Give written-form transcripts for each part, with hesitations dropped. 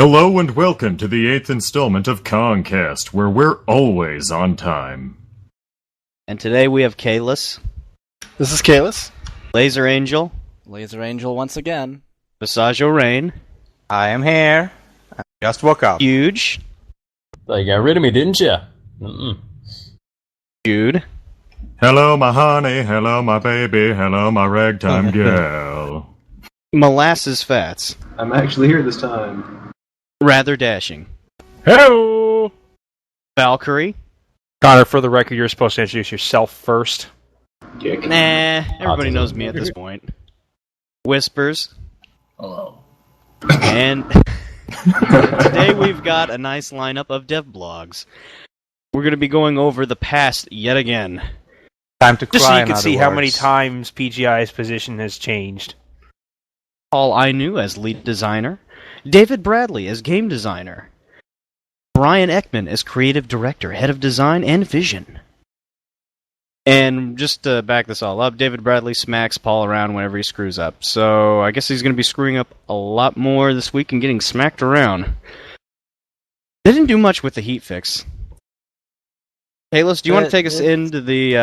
Hello and welcome to the 8th installment of Kast, where we're always on time. And today we have Kalis. This is Kalis. Laser Angel. Laser Angel once again. Visaggio Rain. I am here. I just woke up. Huge. You got rid of me, didn't you? Jude. Hello, my honey. Hello, my baby. Hello, my ragtime gal. Molasses Fats. I'm actually here this time. Rather Dashing. Hello! Valkyrie. Connor, for the record, you're supposed to introduce yourself first. Dick. Nah, everybody knows me at this point. Whispers. Hello. And today we've got a nice lineup of dev blogs. We're going to be going over the past yet again. Time to cry. Just so you can see how many times PGI's position has changed. Paul Ainu as lead designer. David Bradley as game designer. Brian Ekman as creative director, head of design and vision. And just to back this all up, David Bradley smacks Paul around whenever he screws up. So I guess he's going to be screwing up a lot more this week and getting smacked around. They didn't do much with the heat fix. Kalis, do you want to take us into the...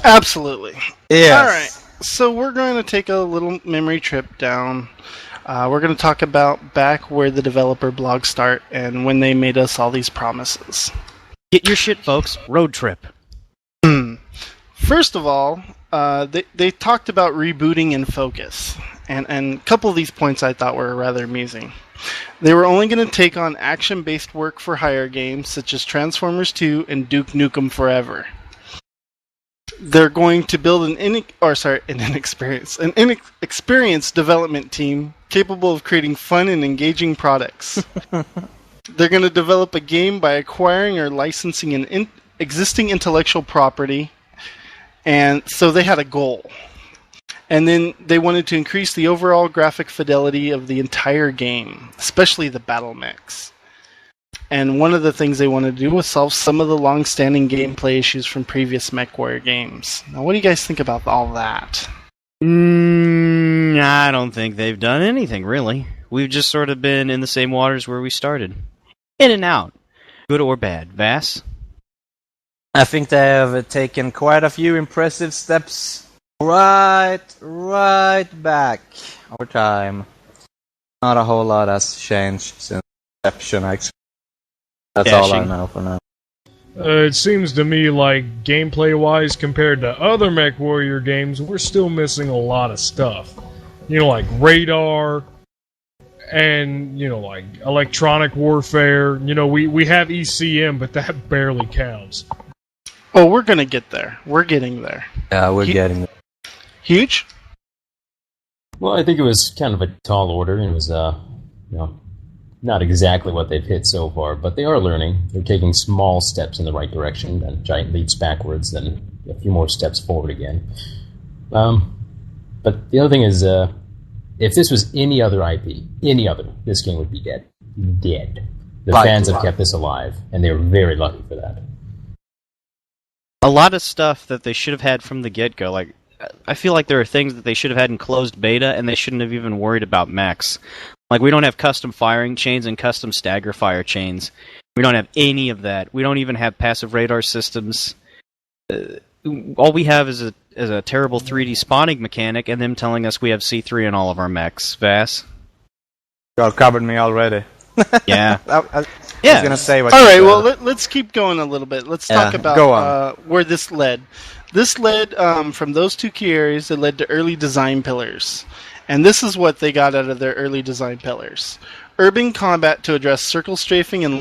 Absolutely. Yes. All right. So we're going to take a little memory trip down. We're going to talk about back where the developer blogs start and when they made us all these promises. Get your shit, folks. Road trip. First of all, they talked about rebooting and focus. And a couple of these points I thought were rather amusing. They were only going to take on action-based work for hire games such as Transformers 2 and Duke Nukem Forever. They're going to build an inexperienced development team capable of creating fun and engaging products. They're going to develop a game by acquiring or licensing an existing intellectual property, and so they had a goal. And then they wanted to increase the overall graphic fidelity of the entire game, especially the battle mechs. And one of the things they wanted to do was solve some of the long-standing gameplay issues from previous MechWarrior games. Now, what do you guys think about all that? I don't think they've done anything, really. We've just sort of been in the same waters where we started. In and out. Good or bad. Vass? I think they have taken quite a few impressive steps right back over time. Not a whole lot has changed since Inception, actually. That's all I know for now. It seems to me like gameplay-wise, compared to other MechWarrior games, we're still missing a lot of stuff. You know, like radar, and, you know, like electronic warfare. You know, we have ECM, but that barely counts. Oh, we're gonna get there. We're getting there. Yeah, we're getting there. Huge? Well, I think it was kind of a tall order. It was, not exactly what they've hit so far, but they are learning. They're taking small steps in the right direction, then giant leaps backwards, then a few more steps forward again. But the other thing is, if this was any other IP, this game would be dead. Dead. The fans have kept this alive, and they're very lucky for that. A lot of stuff that they should have had from the get-go, like, I feel like there are things that they should have had in closed beta, and they shouldn't have even worried about mechs. Like, we don't have custom firing chains and custom stagger fire chains. We don't have any of that. We don't even have passive radar systems. All we have is a terrible 3D spawning mechanic, and them telling us we have C3 in all of our mechs. Vass? You covered me already. Yeah. I was going to say what all you right, said. well, let's keep going a little bit. Let's talk about where this led. This led from those two key areas. It led to early design pillars. And this is what they got out of their early design pillars. Urban combat to address circle strafing and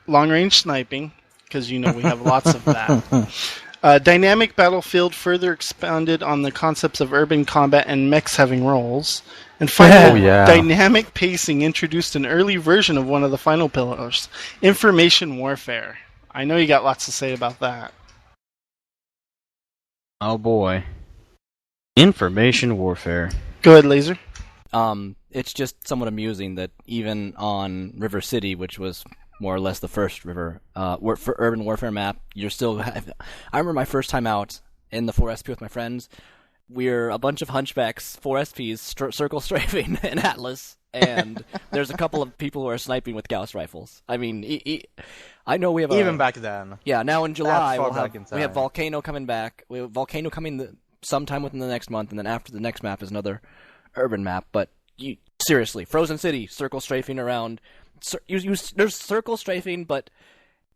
long-range sniping, because you know we have lots of that. Dynamic battlefield further expanded on the concepts of urban combat and mechs having roles. And finally, dynamic pacing introduced an early version of one of the final pillars, information warfare. I know you got lots to say about that. Oh boy. Information warfare. Go ahead, Laser. It's just somewhat amusing that even on River City, which was more or less the first river for urban warfare map, you're still. I remember my first time out in the 4SP with my friends. We're a bunch of hunchbacks, 4SPs, circle strafing in Atlas, and there's a couple of people who are sniping with Gauss rifles. I mean, I know we have even back then. Yeah, now in July we have time. Volcano coming back. We have Volcano coming sometime within the next month, and then after the next map is another urban map. But seriously, Frozen City, circle strafing around. There's circle strafing, but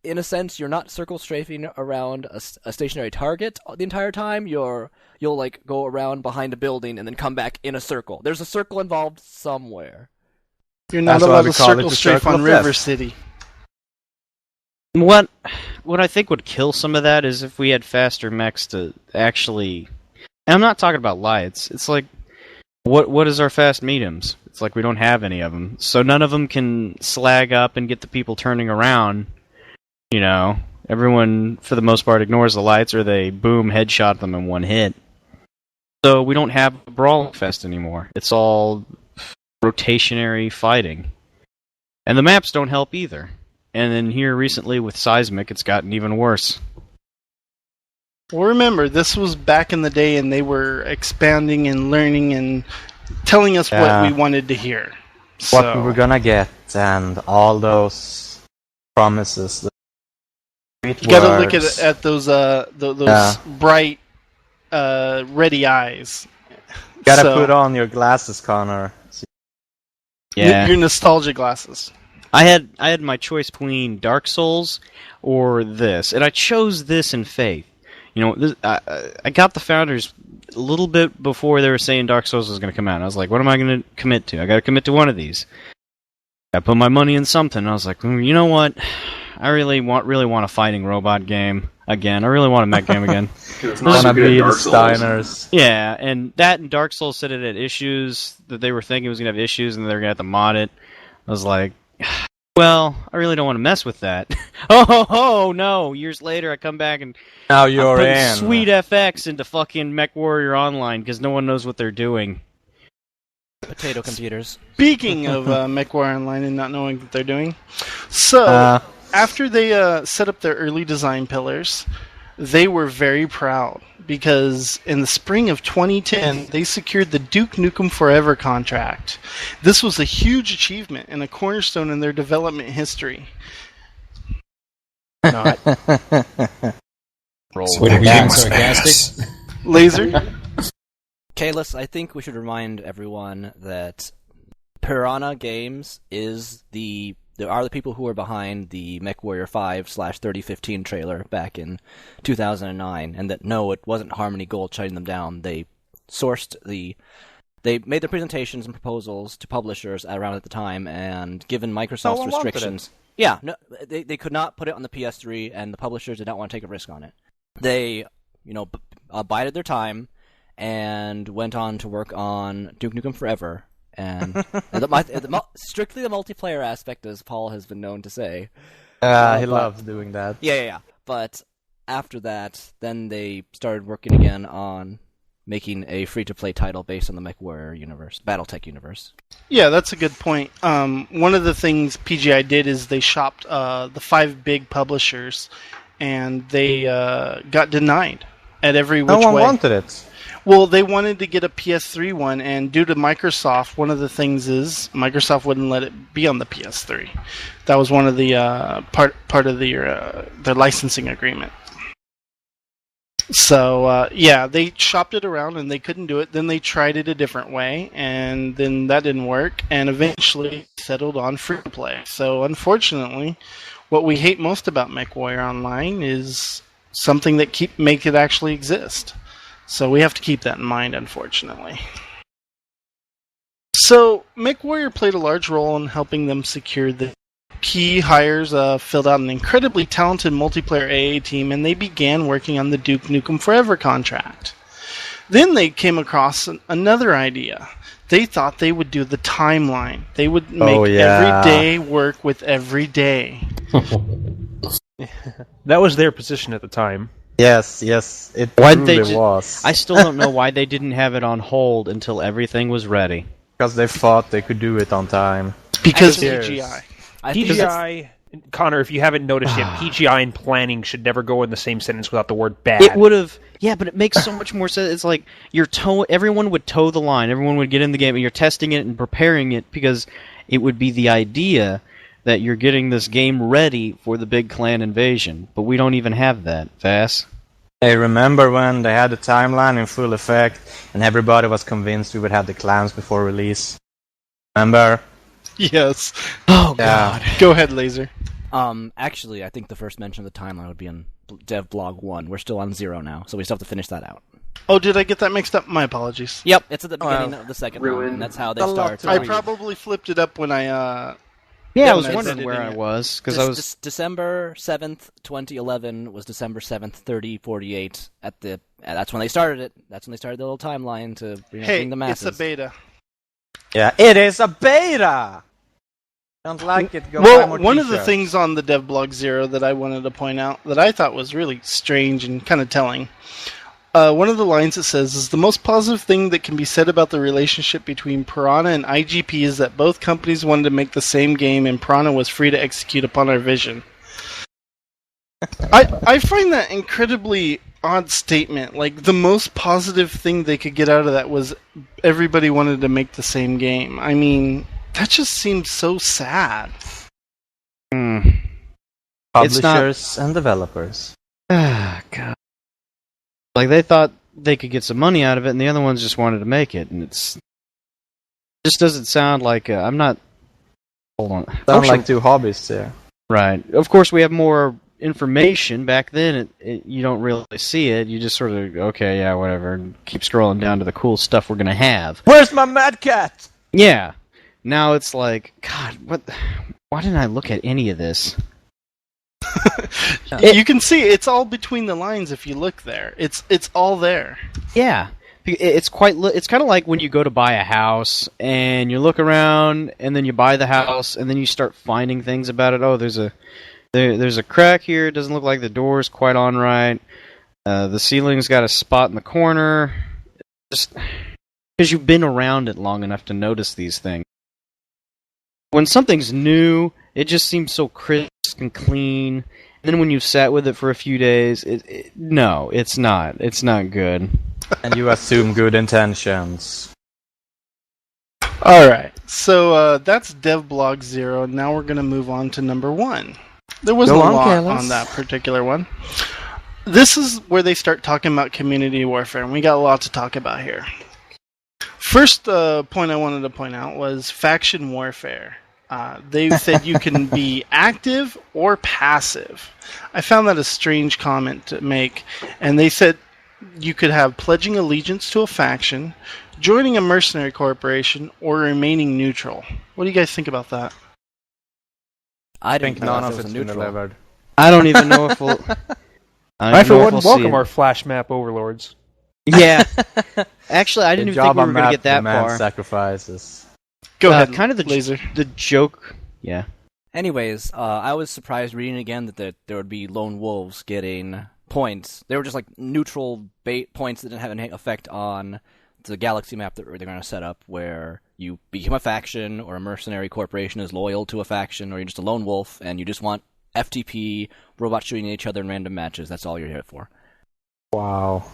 in a sense, you're not circle strafing around a stationary target the entire time. You'll like go around behind a building and then come back in a circle. There's a circle involved somewhere. You're not allowed to circle strafe on River City. What I think would kill some of that is if we had faster mechs to actually. And I'm not talking about lights. It's like, what is our fast mediums? It's like we don't have any of them, so none of them can slag up and get the people turning around. You know, everyone for the most part ignores the lights, or they boom headshot them in one hit. So we don't have a Brawl Fest anymore. It's all rotationary fighting, and the maps don't help either. And then here recently with Seismic, it's gotten even worse. Well, remember, this was back in the day, and they were expanding and learning and telling us what we wanted to hear. What we were gonna get, and all those promises. You gotta look at those bright, ready eyes. Gotta put on your glasses, Connor. Yeah, your nostalgia glasses. I had my choice between Dark Souls or this, and I chose this in faith. You know, I got the Founders a little bit before they were saying Dark Souls was going to come out. I was like, what am I going to commit to? I got to commit to one of these. I put my money in something. And I was like, you know what? I really want a fighting robot game again. I really want a mech game again. It's not so good at Dark Souls. Steiners. Yeah, and that and Dark Souls said it had issues, that they were thinking it was going to have issues and they were going to have to mod it. I was like, well, I really don't want to mess with that. Oh, no. Years later, I come back and now you're in. Sweet FX into fucking MechWarrior Online because no one knows what they're doing. Potato computers. Speaking of MechWarrior Online and not knowing what they're doing, so after they set up their early design pillars, they were very proud because in the spring of 2010, they secured the Duke Nukem Forever contract. This was a huge achievement and a cornerstone in their development history. Wait, are we being sarcastic? Laser? Kalis, I think we should remind everyone that Piranha Games are the people who are behind the MechWarrior 5/3015 trailer back in 2009, and that no, it wasn't Harmony Gold shutting them down. They made their presentations and proposals to publishers around at the time, and given Microsoft's restrictions, they could not put it on the PS3, and the publishers did not want to take a risk on it. They, bided their time and went on to work on Duke Nukem Forever. And strictly the multiplayer aspect, as Paul has been known to say. He loves doing that. Yeah. But after that, then they started working again on making a free-to-play title based on the MechWarrior universe, BattleTech universe. Yeah, that's a good point. One of the things PGI did is they shopped the 5 big publishers, and they got denied at every which way. No one wanted it. Well, they wanted to get a PS3 one, and due to Microsoft, one of the things is Microsoft wouldn't let it be on the PS3. That was one of the part of their licensing agreement. So they shopped it around and they couldn't do it. Then they tried it a different way, and then that didn't work, and eventually settled on free to play. So unfortunately, what we hate most about MechWarrior Online is something that make it actually exist. So we have to keep that in mind, unfortunately. So MechWarrior played a large role in helping them secure the key hires, filled out an incredibly talented multiplayer AA team, and they began working on the Duke Nukem Forever contract. Then they came across another idea. They thought they would do the timeline. They would make every day work with every day. That was their position at the time. Yes, it really was. I still don't know why they didn't have it on hold until everything was ready. Because they thought they could do it on time. Because PGI. PGI, Connor, if you haven't noticed yet, PGI and planning should never go in the same sentence without the word bad. It would have, Yeah, but it makes so much more sense. It's like everyone would toe the line. Everyone would get in the game, and you're testing it and preparing it because it would be the idea that you're getting this game ready for the big clan invasion. But we don't even have that, Vass. Hey, remember when they had the timeline in full effect and everybody was convinced we would have the clans before release? Remember? Yes. Oh, God. Go ahead, Laser. Actually, I think the first mention of the timeline would be in Dev Blog 1. We're still on 0 now, so we still have to finish that out. Oh, did I get that mixed up? My apologies. Yep, it's at the beginning of the second one, and that's how they start. I probably flipped it up when I, Yeah, I was wondering where I was, because I was... December 7th, 2011 was December 7th, 3048. That's when they started it. That's when they started the little timeline to bring the masses. It's a beta. Yeah, it is a beta! Don't like it, go buy Well, more one of the t-shirts. things on the Devblog 0 that I wanted to point out that I thought was really strange and kind of telling. One of the lines it says is, the most positive thing that can be said about the relationship between Piranha and IGP is that both companies wanted to make the same game and Piranha was free to execute upon our vision. I find that incredibly odd statement. Like, the most positive thing they could get out of that was everybody wanted to make the same game. I mean, that just seems so sad. Publishers and developers. Ah, God. Like, they thought they could get some money out of it, and the other ones just wanted to make it, and it just doesn't sound like... I'm not... Hold on. Sound like two hobbies there. Right. Of course, we have more information. Back then, you don't really see it. You just sort of, okay, yeah, whatever, and keep scrolling down to the cool stuff we're going to have. Where's my Mad Cat? Yeah. Now it's like, God, why didn't I look at any of this? You can see it's all between the lines if you look there. It's all there. Yeah. It's it's kind of like when you go to buy a house and you look around and then you buy the house and then you start finding things about it. Oh, there's a crack here. It doesn't look like the door's quite on right. The ceiling's got a spot in the corner. Just because you've been around it long enough to notice these things. When something's new, it just seems so crisp and clean. And then when you've sat with it for a few days, no, it's not. It's not good. And you assume good intentions. Alright, so that's Devblog 0. Now we're going to move on to number 1. There wasn't a lot on that particular one. This is where they start talking about community warfare, and we got a lot to talk about here. First point I wanted to point out was faction warfare. They said you can be active or passive. I found that a strange comment to make. And they said you could have pledging allegiance to a faction, joining a mercenary corporation, or remaining neutral. What do you guys think about that? I think none of it's delivered. I don't even know if we'll... I for one welcome our flash map overlords. Yeah. Actually, I didn't even think we were going to get that far. Sacrifices. Go ahead, kind of the joke. Yeah. Anyways, I was surprised reading again that there would be lone wolves getting points. They were just like neutral points that didn't have any effect on the galaxy map that they're going to set up, where you become a faction or a mercenary corporation is loyal to a faction, or you're just a lone wolf and you just want FTP, robots shooting at each other in random matches. That's all you're here for. Wow.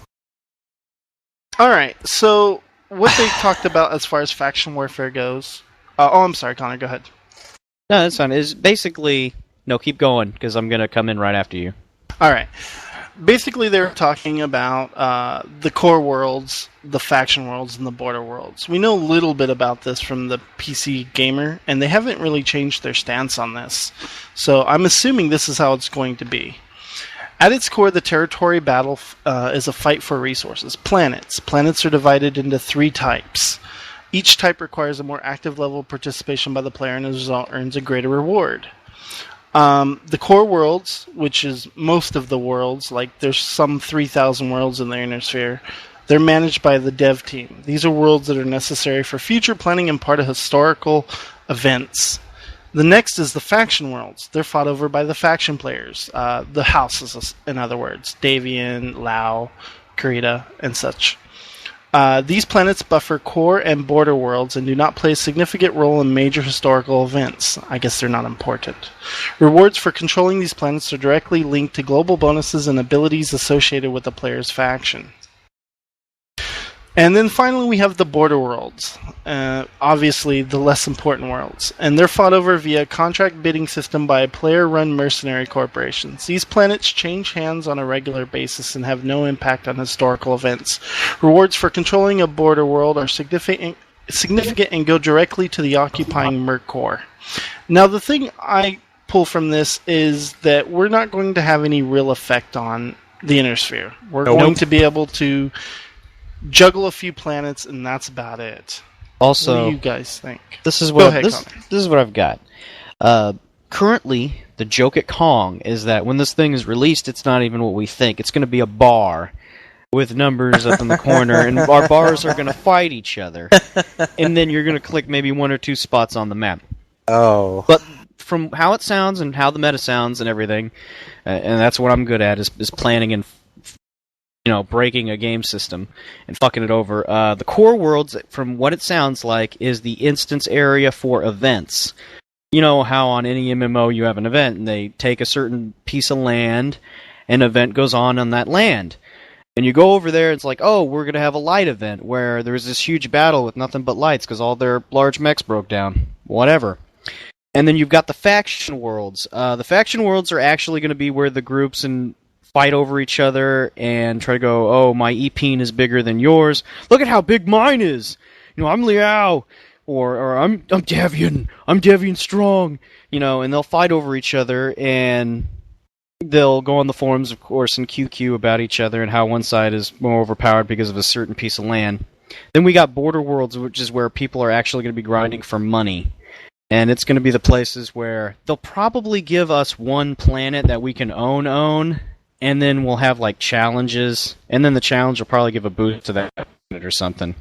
Alright, so what they talked about as far as faction warfare goes... I'm sorry, Connor, go ahead. No, that's fine. It's basically... No, keep going, because I'm going to come in right after you. Alright. Basically, they were talking about the core worlds, the faction worlds, and the border worlds. We know a little bit about this from the PC Gamer, and they haven't really changed their stance on this. So I'm assuming this is how it's going to be. At its core, the territory battle is a fight for resources. Planets. Planets are divided into 3 types. Each type requires a more active level of participation by the player, and as a result earns a greater reward. The core worlds, which is most of the worlds, like there's some 3,000 worlds in the Inner Sphere, they're managed by the dev team. These are worlds that are necessary for future planning and part of historical events. The next is the faction worlds. They're fought over by the faction players. The houses, in other words. Davian, Lao, Kurita, and such. These planets buffer core and border worlds and do not play a significant role in major historical events. I guess they're not important. Rewards for controlling these planets are directly linked to global bonuses and abilities associated with the player's faction. And then finally we have the border worlds, obviously the less important worlds, and they're fought over via a contract bidding system by player-run mercenary corporations. These planets change hands on a regular basis and have no impact on historical events. Rewards for controlling a border world are significant and go directly to the occupying Merc core. Now the thing I pull from this is that we're not going to have any real effect on the Inner Sphere. We're going to be able to juggle a few planets, and that's about it. Also, what do you guys think? This is what this is what I've got. Currently, the joke at Kong is that when this thing is released, it's not even what we think. It's going to be a bar with numbers up in the corner, and our bars are going to fight each other. And then you're going to click maybe 1 or 2 spots on the map. Oh. But from how it sounds and how the meta sounds and everything, and that's what I'm good at, is planning and breaking a game system and fucking it over. The core worlds, from what it sounds like, is the instance area for events. You know how on any MMO you have an event, and they take a certain piece of land, an event goes on that land. And you go over there, it's like, oh, we're going to have a light event where there's this huge battle with nothing but lights because all their large mechs broke down. Whatever. And then you've got the faction worlds. The faction worlds are actually going to be where the groups and fight over each other and try to go, oh, my E-Peen is bigger than yours. Look at how big mine is. I'm Liao. Or I'm Devian. I'm Devian strong. And they'll fight over each other, and they'll go on the forums, of course, and QQ about each other and how one side is more overpowered because of a certain piece of land. Then we got border worlds, which is where people are actually going to be grinding for money. And it's going to be the places where they'll probably give us one planet that we can own, and then we'll have, challenges, and then the challenge will probably give a boost to that planet or something.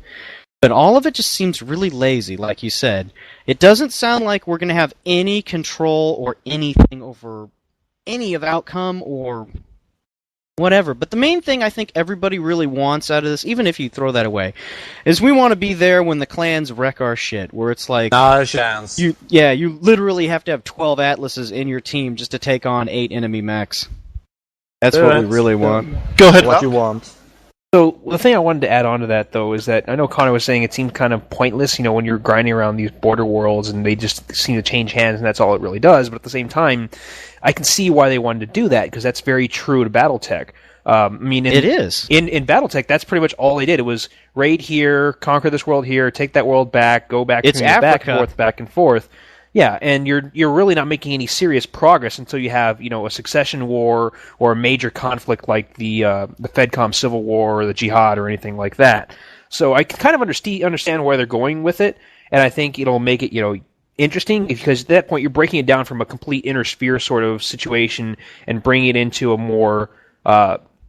But all of it just seems really lazy, like you said. It doesn't sound like we're going to have any control or anything over any of outcome or whatever. But the main thing I think everybody really wants out of this, even if you throw that away, is we want to be there when the clans wreck our shit, where it's like... Not a chance. You literally have to have 12 Atlases in your team just to take on 8 enemy mechs. That's what we really want. Go ahead, what you want. So the thing I wanted to add on to that, though, is that I know Connor was saying it seemed kind of pointless, when you're grinding around these border worlds and they just seem to change hands and that's all it really does. But at the same time, I can see why they wanted to do that, because that's very true to BattleTech. It is. In BattleTech, that's pretty much all they did. It was raid here, conquer this world here, take that world back, go back, it's Africa. back and forth. Yeah, and you're really not making any serious progress until you have a succession war or a major conflict like the FedCom Civil War or the Jihad or anything like that. So I can kind of understand where they're going with it, and I think it'll make it interesting, because at that point you're breaking it down from a complete inner sphere sort of situation and bringing it into a more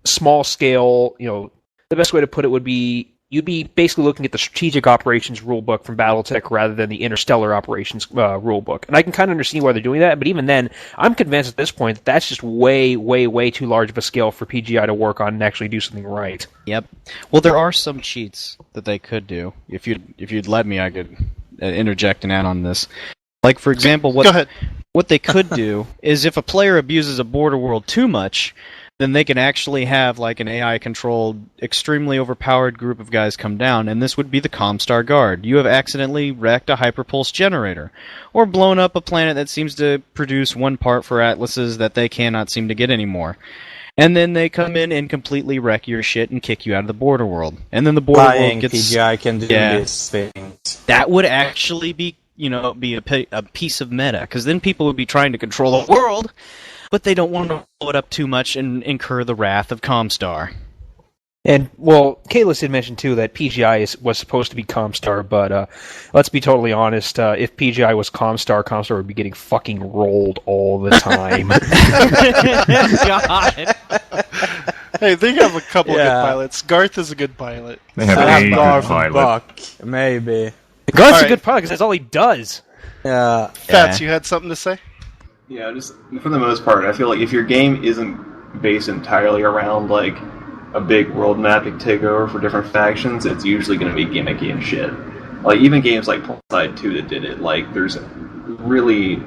small scale. The best way to put it would be, you'd be basically looking at the strategic operations rulebook from BattleTech rather than the interstellar operations rulebook. And I can kind of understand why they're doing that, but even then, I'm convinced at this point that that's just way, way, way too large of a scale for PGI to work on and actually do something right. Yep. Well, there are some cheats that they could do. If you'd let me, I could interject and add on this. Like, for example, Go ahead. What they could do is, if a player abuses a border world too much, then they can actually have an AI-controlled, extremely overpowered group of guys come down, and this would be the Comstar Guard. You have accidentally wrecked a hyperpulse generator, or blown up a planet that seems to produce one part for Atlases that they cannot seem to get anymore. And then they come in and completely wreck your shit and kick you out of the border world. And then the border world gets... PGI can do these things. That would actually be, be a piece of meta, because then people would be trying to control the world, but they don't want to blow it up too much and incur the wrath of Comstar. And, well, Kalis had mentioned, too, that PGI was supposed to be Comstar, but let's be totally honest, if PGI was Comstar would be getting fucking rolled all the time. God. Hey, they have a couple of good pilots. Garth is a good pilot. They have a good pilot. Buck, maybe. Garth's a good pilot because that's all he does. Yeah. Fats, you had something to say? Yeah, just for the most part, I feel like if your game isn't based entirely around a big world map you take over for different factions, it's usually going to be gimmicky and shit. Like, even games like Side 2 that did it, like, there's really...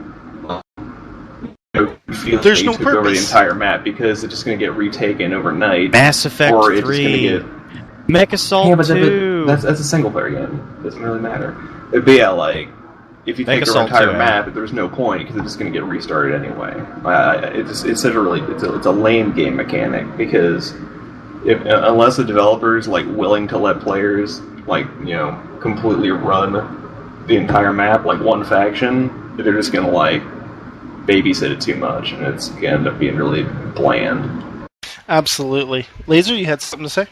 There's no took over the purpose. entire map because it's just going to get retaken overnight. Mass Effect or it's 3, just going to get... Mech Assault 2. That's a single player game. It doesn't really matter. But yeah, like, if you take over the entire map, there's no point because it's just going to get restarted anyway. It's such a really it's a lame game mechanic because unless the developer's like willing to let players like completely run the entire map like one faction, they're just going to like babysit it too much and it's going to end up being really bland. Absolutely. Laser, you had something to say?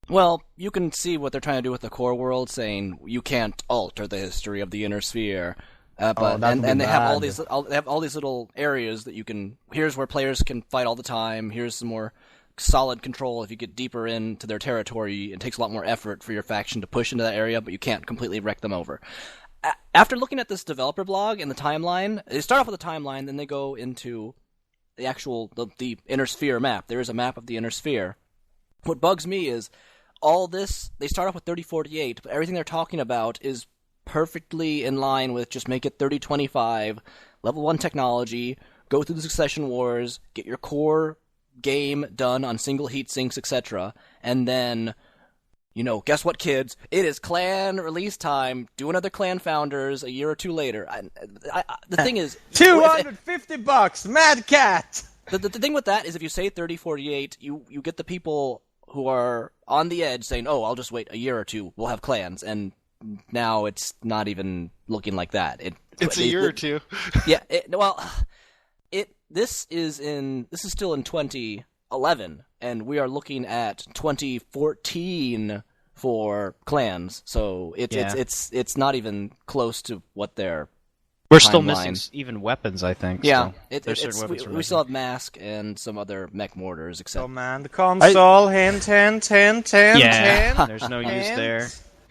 Well, you can see what they're trying to do with the core world, saying you can't alter the history of the inner sphere. But they have all these little areas that you can. Here's where players can fight all the time. Here's some more solid control. If you get deeper into their territory, it takes a lot more effort for your faction to push into that area, but you can't completely wreck them over. After looking at this developer blog and the timeline, they start off with a timeline, then they go into the actual the inner sphere map. There is a map of the inner sphere. What bugs me is all this, they start off with 3048, but everything they're talking about is perfectly in line with just make it 3025, level 1 technology, go through the succession wars, get your core game done on single heat sinks, etc. And then, guess what, kids? It is clan release time. Do another clan founders a year or two later. The thing is... $250, Mad Cat! The thing with that is if you say 3048, you get the people who are on the edge saying, oh, I'll just wait a year or two, we'll have clans, and now it's not even looking like that. It's a year or two. Yeah, this is still in 2011, and we are looking at 2014 for clans, so it's not even close to what they're... We're still missing even weapons, I think. Yeah, we still have Mask and some other mech mortars, etc. Command console, hint. Yeah, there's no use there.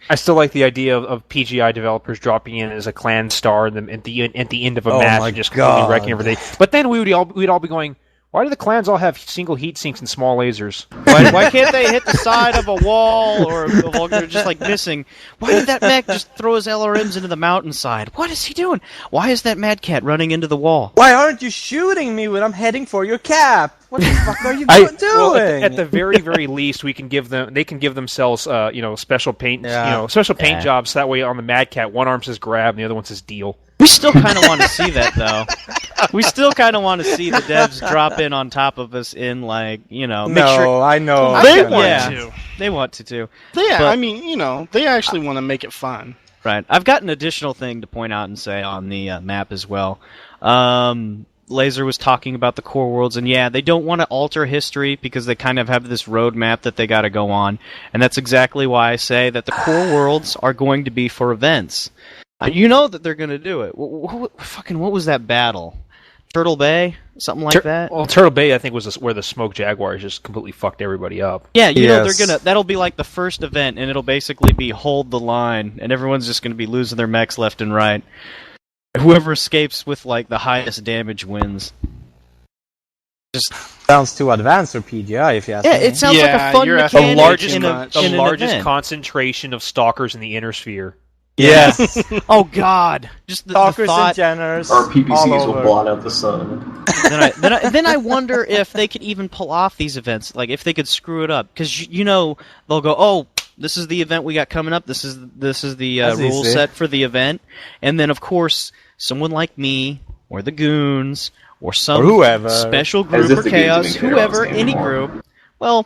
I still like the idea of PGI developers dropping in as a clan star at the end of a match and just completely wrecking everything. But then we'd all be going, why do the clans all have single heat sinks and small lasers? Why can't they hit the side of a wall or they're just like missing? Why did that mech just throw his LRMs into the mountainside? What is he doing? Why is that Mad Cat running into the wall? Why aren't you shooting me when I'm heading for your cap? What the fuck are you doing? Well, at the very, very least, they can give themselves, special paint, jobs. So that way, on the Mad Cat, one arm says grab, and the other one says deal. We still kind of want to see that, though. We still kind of want to see the devs drop in on top of us in, make sure... I know. They want to. They want to, too. They actually want to make it fun. Right. I've got an additional thing to point out and say on the map as well. Laser was talking about the core worlds, and they don't want to alter history because they kind of have this roadmap that they got to go on, and that's exactly why I say that the core worlds are going to be for events. You know that they're going to do it. What was that battle? Turtle Bay? Something like that? Well, Turtle Bay, I think, was where the Smoke Jaguars just completely fucked everybody up. Yeah, that'll be like the first event, and it'll basically be hold the line, and everyone's just going to be losing their mechs left and right. Whoever escapes with, the highest damage wins. Just sounds too advanced for PGI, if you ask me. Yeah, it sounds like a fun mechanic the largest concentration of stalkers in the inner sphere. Yes. Oh God! Just the Stalkers thought. and Jenners. Our PPCs will blot out the sun. Then I wonder if they could even pull off these events, if they could screw it up, because they'll go, oh, this is the event we got coming up. This is the rule set for the event, and then of course someone like me or the Goons or some whoever special group or Chaos, whoever, any group. Well,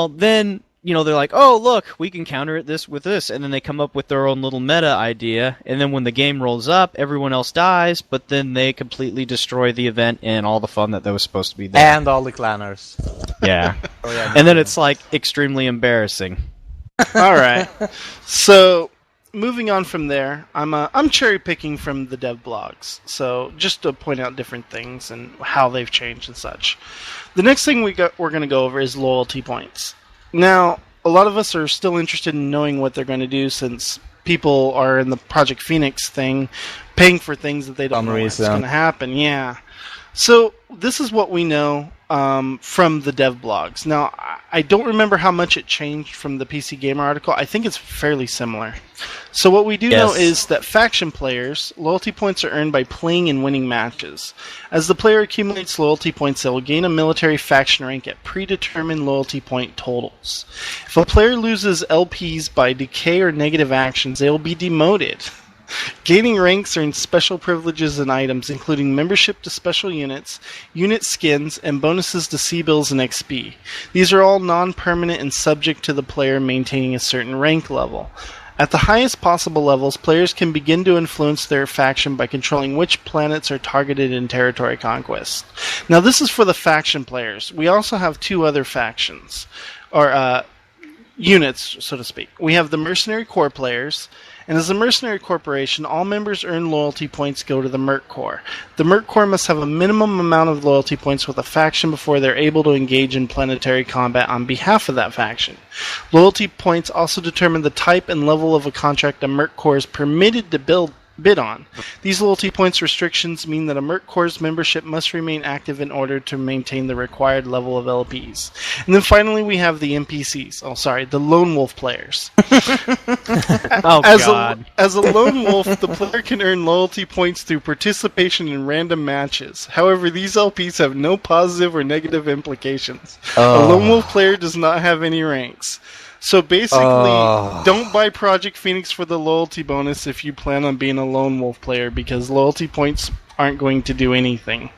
then. They're like, oh, look, we can counter it with this, and then they come up with their own little meta idea, and then when the game rolls up, everyone else dies, but then they completely destroy the event and all the fun that was supposed to be there. And all the clanners. Yeah. And then it's, extremely embarrassing. All right. So, moving on from there, I'm cherry-picking from the dev blogs, so just to point out different things and how they've changed and such. The next thing we're going to go over is loyalty points. Now, a lot of us are still interested in knowing what they're going to do since people are in the Project Phoenix thing, paying for things that they don't know what's going to happen. Yeah. So this is what we know from the dev blogs. Now, I don't remember how much it changed from the PC Gamer article. I think it's fairly similar. So what we do know is that faction players, loyalty points are earned by playing and winning matches. As the player accumulates loyalty points, they will gain a military faction rank at predetermined loyalty point totals. If a player loses LPs by decay or negative actions, they will be demoted. Gaining ranks earns special privileges and items, including membership to special units, unit skins, and bonuses to C-bills and XP. These are all non-permanent and subject to the player maintaining a certain rank level. At the highest possible levels, players can begin to influence their faction by controlling which planets are targeted in territory conquest. Now, this is for the faction players. We also have two other factions, or units, so to speak. We have the Mercenary Corps players, and as a mercenary corporation, all members earn loyalty points go to the Merc Corps. The Merc Corps must have a minimum amount of loyalty points with a faction before they're able to engage in planetary combat on behalf of that faction. Loyalty points also determine the type and level of a contract a Merc Corps is permitted to bid on. These loyalty points restrictions mean that a Merc Corps membership must remain active in order to maintain the required level of LPs. And then finally we have the NPCs. The Lone Wolf players. As a Lone Wolf, the player can earn loyalty points through participation in random matches. However, these LPs have no positive or negative implications. A Lone Wolf player does not have any ranks. So basically, don't buy Project Phoenix for the loyalty bonus if you plan on being a Lone Wolf player, because loyalty points aren't going to do anything.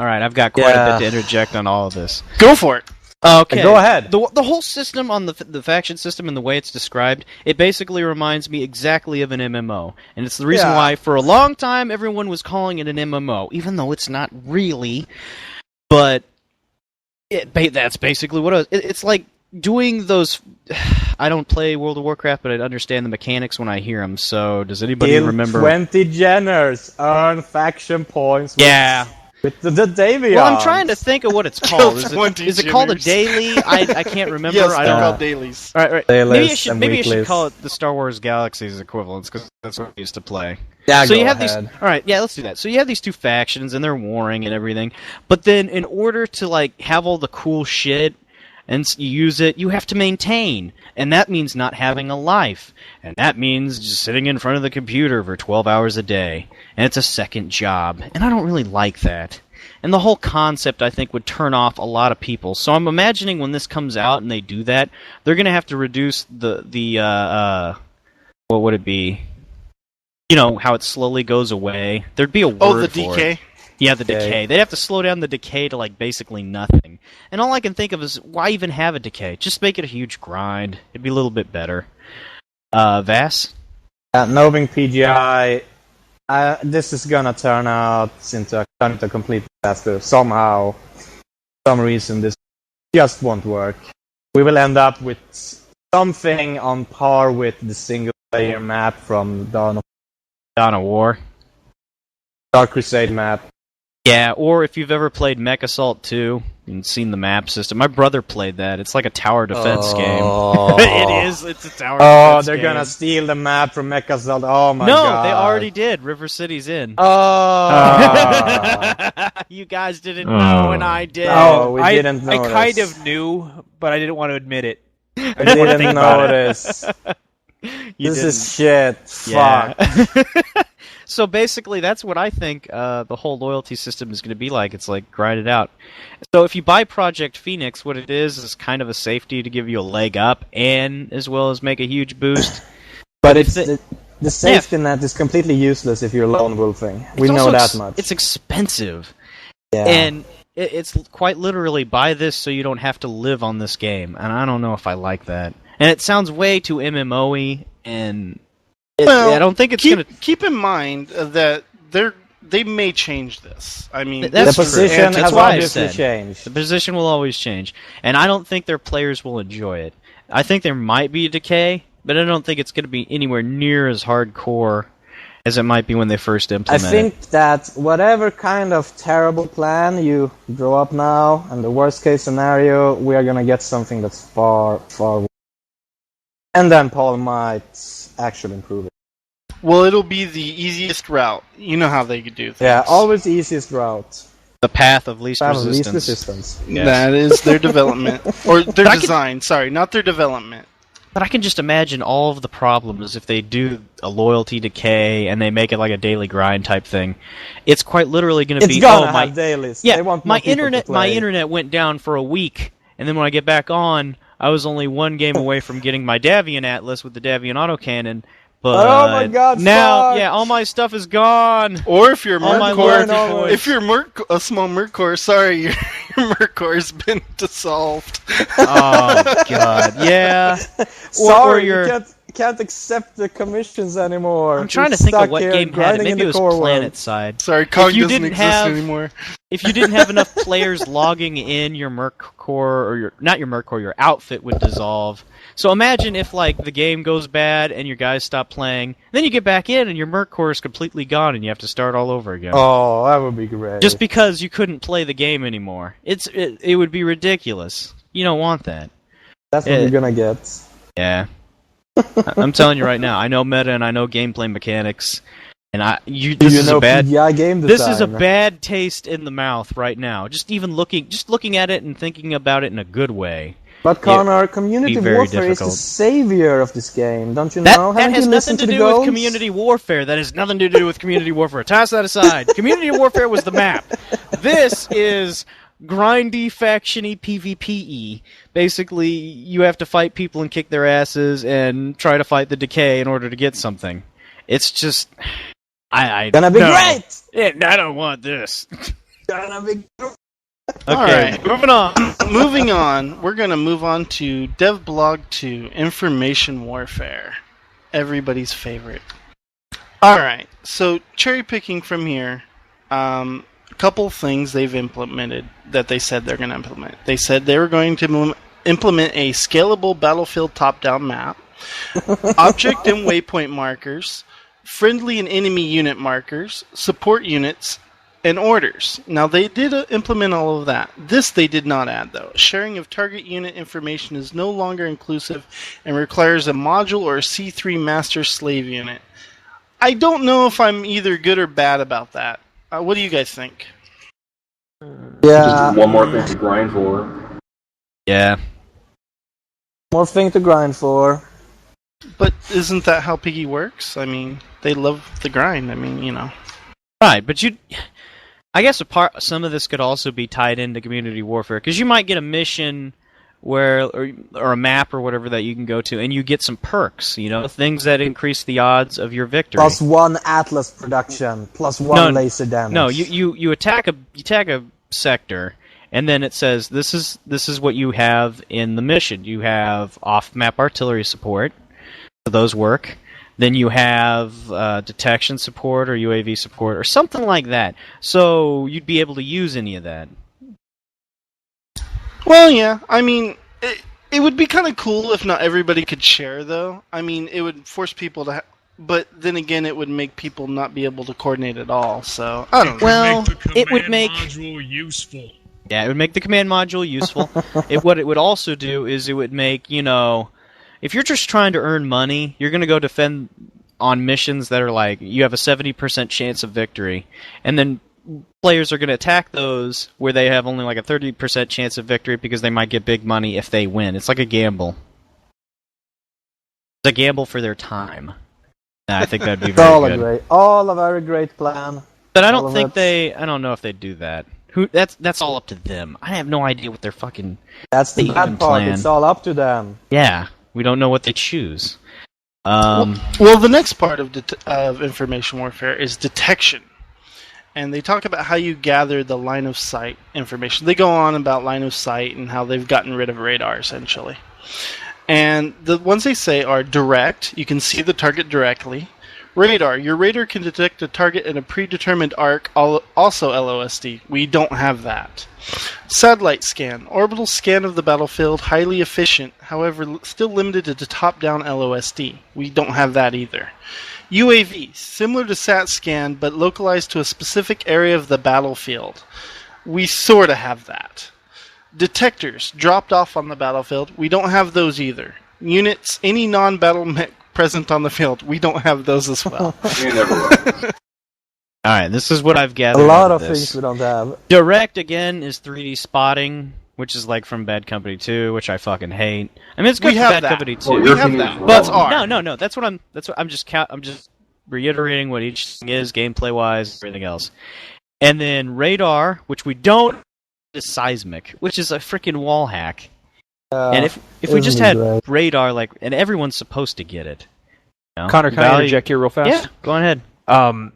Alright, I've got quite a bit to interject on all of this. Go for it! Okay. Go ahead. The whole system on the faction system and the way it's described, it basically reminds me exactly of an MMO. And it's the reason why, for a long time, everyone was calling it an MMO, even though it's not really. But that's basically what it is. It's like doing those. I don't play World of Warcraft, but I understand the mechanics when I hear them. So, does anybody remember? 20 Jenners earn faction points. With the Davion. Well, I'm trying to think of what it's called. Is it called a daily? I can't remember. Yes, they're called dailies. All right. Dailies Maybe I should call it the Star Wars Galaxies equivalents, because that's what we used to play. Yeah, so go you have ahead. All right, let's do that. So you have these two factions, and they're warring and everything. But then, in order to have all the cool shit and use it, you have to maintain. And that means not having a life. And that means just sitting in front of the computer for 12 hours a day. And it's a second job. And I don't really like that. And the whole concept, I think, would turn off a lot of people. So I'm imagining when this comes out and they do that, they're going to have to reduce the what would it be? You know, how it slowly goes away. There'd be a word for it. Oh, the decay? Yeah, the decay. They'd have to slow down the decay to, basically nothing. And all I can think of is, why even have a decay? Just make it a huge grind. It'd be a little bit better. Vass? Knowing PGI, this is gonna turn out into a complete disaster. Somehow, some reason, this just won't work. We will end up with something on par with the single-player map from Dawn of War. Dark Crusade map. Yeah, or if you've ever played Mech Assault 2 and seen the map system. My brother played that. It's like a tower defense game. It is. It's a tower defense game. Oh, they're gonna steal the map from Mech Assault. Oh my god. No, they already did. River City's in. You guys didn't know, and I did. Oh, we didn't know. I kind of knew, but I didn't want to admit it. I didn't notice. This is shit. Yeah. Fuck. So basically, that's what I think the whole loyalty system is going to be like. It's like, grind it out. So if you buy Project Phoenix, what it is kind of a safety to give you a leg up, and as well as make a huge boost. But it's the safety net is completely useless if you're lone wolfing. We know that much. It's expensive. Yeah. And it's quite literally, buy this so you don't have to live on this game. And I don't know if I like that. And it sounds way too MMO-y, and I don't think it's going to... Keep in mind that they may change this. I mean, that's the position has obviously changed. The position will always change. And I don't think their players will enjoy it. I think there might be a decay, but I don't think it's going to be anywhere near as hardcore as it might be when they first implement it. I think that whatever kind of terrible plan you draw up now, and the worst case scenario, we are going to get something that's far, far worse. And then Paul might actually improve it. Well, it'll be the easiest route. You know how they could do things. Yeah, always the easiest route. The path of least resistance. Least resistance. Yes. That is their development. Or their design, sorry, not their development. But I can just imagine all of the problems if they do a loyalty decay and they make it like a daily grind type thing. It's quite literally going to be... It's gonna have dailies. Yeah, they want my internet went down for a week, and then when I get back on, I was only one game away from getting my Davian Atlas with the Davian autocannon. But oh my God! Now, yeah, all my stuff is gone. Or if you're Merc Core, if you're a small Merc Core, sorry, your Merc Core has been dissolved. Oh God, yeah. Sorry, you can't accept the commissions anymore. I'm trying to think of what game had it. Maybe it was Planet Side. Sorry, Kong doesn't exist anymore. If you didn't have enough players logging in, your Merc Core or your outfit would dissolve. So imagine if like the game goes bad and your guys stop playing, then you get back in and your Merc Core is completely gone and you have to start all over again. Oh, that would be great. Just because you couldn't play the game anymore. It would be ridiculous. You don't want that. That's what you're gonna get. Yeah. I'm telling you right now, I know meta and I know gameplay mechanics, and this is a bad PGI game design. This is a bad taste in the mouth right now. Just looking at it and thinking about it in a good way. But Connor, community warfare is the savior of this game, don't you know? That has nothing to do with community warfare. That has nothing to do with community warfare. Toss that aside. Community warfare was the map. This is grindy, factiony, PvPe. Basically, you have to fight people and kick their asses and try to fight the decay in order to get something. It's just... Gonna be great! Yeah, I don't want this. Gonna be great! Okay, right. Moving on, we're going to move on to Devblog 2, Information Warfare. Everybody's favorite. Alright, so cherry picking from here, a couple things they've implemented that they said they're going to implement. They said they were going to implement a scalable battlefield top-down map, object and waypoint markers, friendly and enemy unit markers, support units, and orders. Now, they did implement all of that. This they did not add, though. Sharing of target unit information is no longer inclusive and requires a module or a C3 master-slave unit. I don't know if I'm either good or bad about that. What do you guys think? Yeah. Just one more thing to grind for. Yeah. More thing to grind for. But isn't that how Piggy works? I mean, they love the grind. I mean, you know. Right, but I guess some of this could also be tied into community warfare, because you might get a mission or a map or whatever that you can go to, and you get some perks, things that increase the odds of your victory. +1 Atlas production, +1 laser damage. No, you attack a sector, and then it says this is what you have in the mission. You have off-map artillery support, so those work. Then you have detection support or UAV support or something like that. So you'd be able to use any of that. Well, yeah. I mean, it would be kind of cool if not everybody could share, though. I mean, it would force people to... but then again, it would make people not be able to coordinate at all. So, I don't know. Well, it would make... module useful. Yeah, it would make the command module useful. What it would also do is it would make, if you're just trying to earn money, you're going to go defend on missions that are like, you have a 70% chance of victory. And then players are going to attack those where they have only like a 30% chance of victory because they might get big money if they win. It's like a gamble. It's a gamble for their time. And I think that'd be very good. All a very great plan. But I don't know if they'd do that. That's all up to them. I have no idea what their fucking... That's the bad part. It's all up to them. Yeah. We don't know what they choose. Well, the next part of information warfare is detection. And they talk about how you gather the line of sight information. They go on about line of sight and how they've gotten rid of radar, essentially. And the ones they say are direct. You can see the target directly. Radar. Your radar can detect a target in a predetermined arc, also LOSD. We don't have that. Satellite scan. Orbital scan of the battlefield, highly efficient, however still limited to top-down LOSD. We don't have that either. UAV. Similar to SAT scan, but localized to a specific area of the battlefield. We sort of have that. Detectors. Dropped off on the battlefield. We don't have those either. Units. Any non-battle mech present on the field. We don't have those as well. You never will. All right, this is what I've gathered. A lot of this. things we don't have. Direct again is 3D spotting, which is like from Bad Company 2, which I fucking hate. I mean, it's good We for have Bad that. Company 2. Well, we have that. That's R. No. That's what I'm just reiterating what each thing is, gameplay wise, everything else. And then radar, which we don't, is seismic, which is a freaking wall hack. And if we just had radar, like, and everyone's supposed to get it. You know? Connor, can I interject here real fast? Yeah, go on ahead.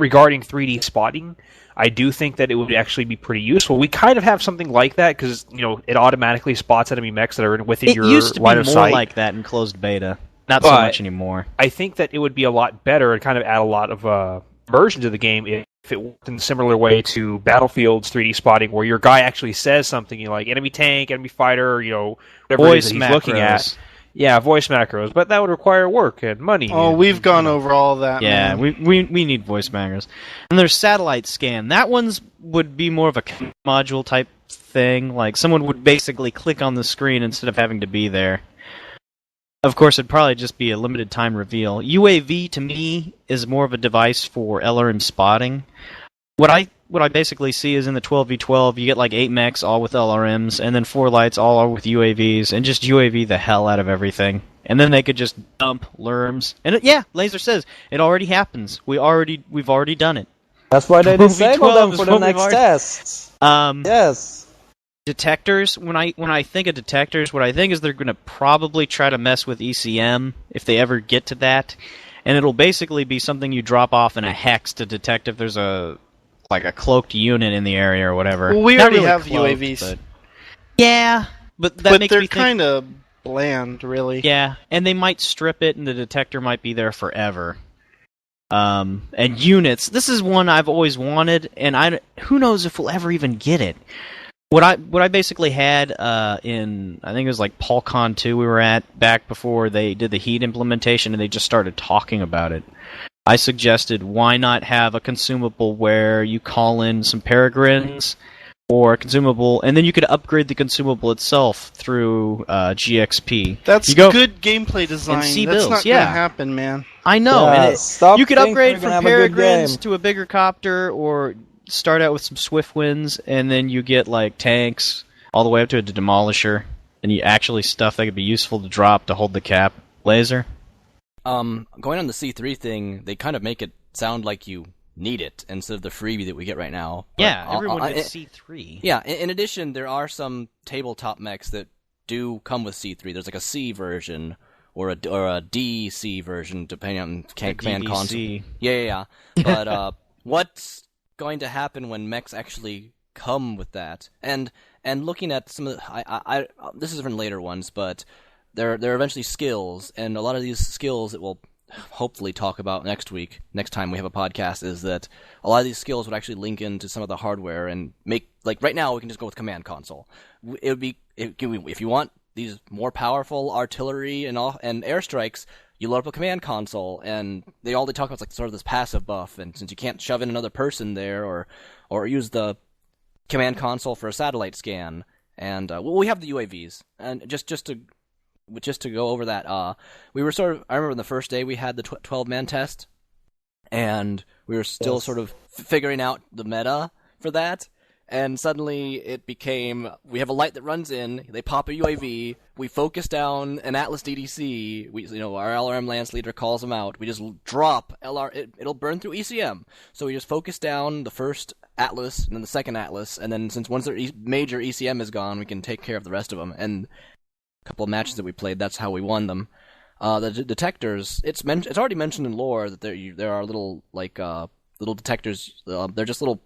Regarding 3D spotting, I do think that it would actually be pretty useful. We kind of have something like that because it automatically spots enemy mechs that are within your line of sight. It used to be more like that in closed beta. Not so much anymore. I think that it would be a lot better and kind of add a lot of immersion to the game if it worked in a similar way to Battlefield's 3D spotting, where your guy actually says something like enemy tank, enemy fighter, whatever it is that he's looking at. Yeah, voice macros, but that would require work and money. Oh, we've gone over all that. Yeah, man. we need voice macros. And there's satellite scan. That one's would be more of a module type thing. Like someone would basically click on the screen instead of having to be there. Of course, it'd probably just be a limited time reveal. UAV to me is more of a device for LRM spotting. What I basically see is in the 12v12, you get like 8 mechs all with LRMs, and then 4 lights all are with UAVs, and just UAV the hell out of everything. And then they could just dump LRMs. And Laser says, it already happens. We've already done it. That's why they disable them for the next tests. Yes. Detectors, when I think of detectors, what I think is they're going to probably try to mess with ECM if they ever get to that. And it'll basically be something you drop off in a hex to detect if there's a cloaked unit in the area or whatever. Well, we Not already really have cloaked, UAVs. But... Yeah, but that makes they're me think... kind of bland, really. Yeah, and they might strip it, and the detector might be there forever. And units. This is one I've always wanted, and who knows if we'll ever even get it. What I basically had in, I think it was like PaulCon 2 we were at, back before they did the heat implementation and they just started talking about it. I suggested, why not have a consumable where you call in some peregrines or a consumable, and then you could upgrade the consumable itself through GXP. That's good gameplay design. That's not going to happen, man. I know. Yeah, and you could upgrade from peregrines to a bigger copter, or start out with some swift winds, and then you get like tanks all the way up to a demolisher, and you actually stuff that could be useful to drop to hold the cap. Laser? Going on the C3 thing, they kind of make it sound like you need it instead of the freebie that we get right now. Yeah, everyone gets C3. Yeah, in addition, there are some tabletop mechs that do come with C3. There's like a C version or a DC version, depending on command console. Yeah. But what's going to happen when mechs actually come with that? And looking at some of the, this is from later ones, but there are eventually skills, and a lot of these skills that we'll hopefully talk about next time we have a podcast, is that a lot of these skills would actually link into some of the hardware and make, like right now we can just go with command console. It would be, if you want these more powerful artillery and airstrikes, you load up a command console, and they talk about like sort of this passive buff, and since you can't shove in another person there or use the command console for a satellite scan, and we have the UAVs, and just to go over that, we were I remember the first day we had the 12-man test, and we were still sort of figuring out the meta for that, and suddenly it became, we have a light that runs in, they pop a UAV, we focus down an Atlas DDC, our LRM Lance Leader calls them out, we just drop it'll burn through ECM, so we just focus down the first Atlas, and then the second Atlas, and then once their major ECM is gone, we can take care of the rest of them, and couple of matches that we played, that's how we won them. The detectors, it's already mentioned in lore that there are little little detectors. They're just little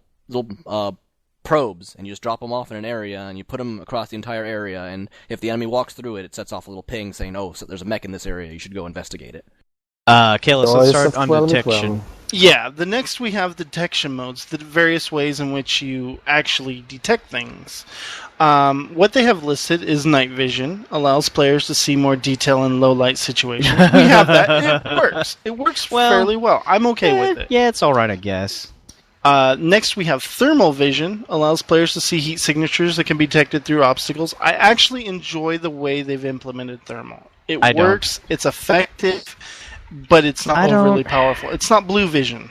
probes, and you just drop them off in an area, and you put them across the entire area. And if the enemy walks through it, it sets off a little ping saying, "Oh, so there's a mech in this area. You should go investigate it." Kalis, let's start on detection. Yeah, the next we have detection modes, the various ways in which you actually detect things. What they have listed is night vision, allows players to see more detail in low light situations. We have that, and it works. It works fairly well. I'm okay with it. Yeah, it's alright, I guess. Next we have thermal vision, allows players to see heat signatures that can be detected through obstacles. I actually enjoy the way they've implemented thermal. It works. It's effective, but it's not overly powerful. It's not Blue Vision.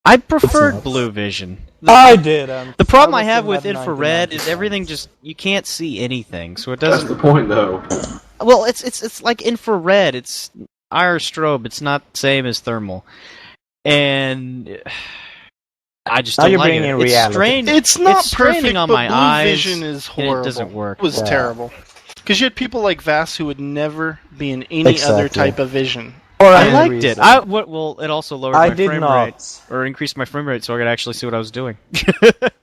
I preferred Blue Vision. I did. The problem I have with infrared is everything you can't see anything, so it doesn't. That's the point, though. Well, it's like infrared. It's IR strobe. It's not the same as thermal, and I just don't like it. It's strained. It's not perfect on my Blue eyes. Vision is horrible. It doesn't work. It was terrible. Because you had people like Vass who would never be in any other type of vision. I liked it. Well, it also lowered my frame not. rate, or increased my frame rate, so I could actually see what I was doing.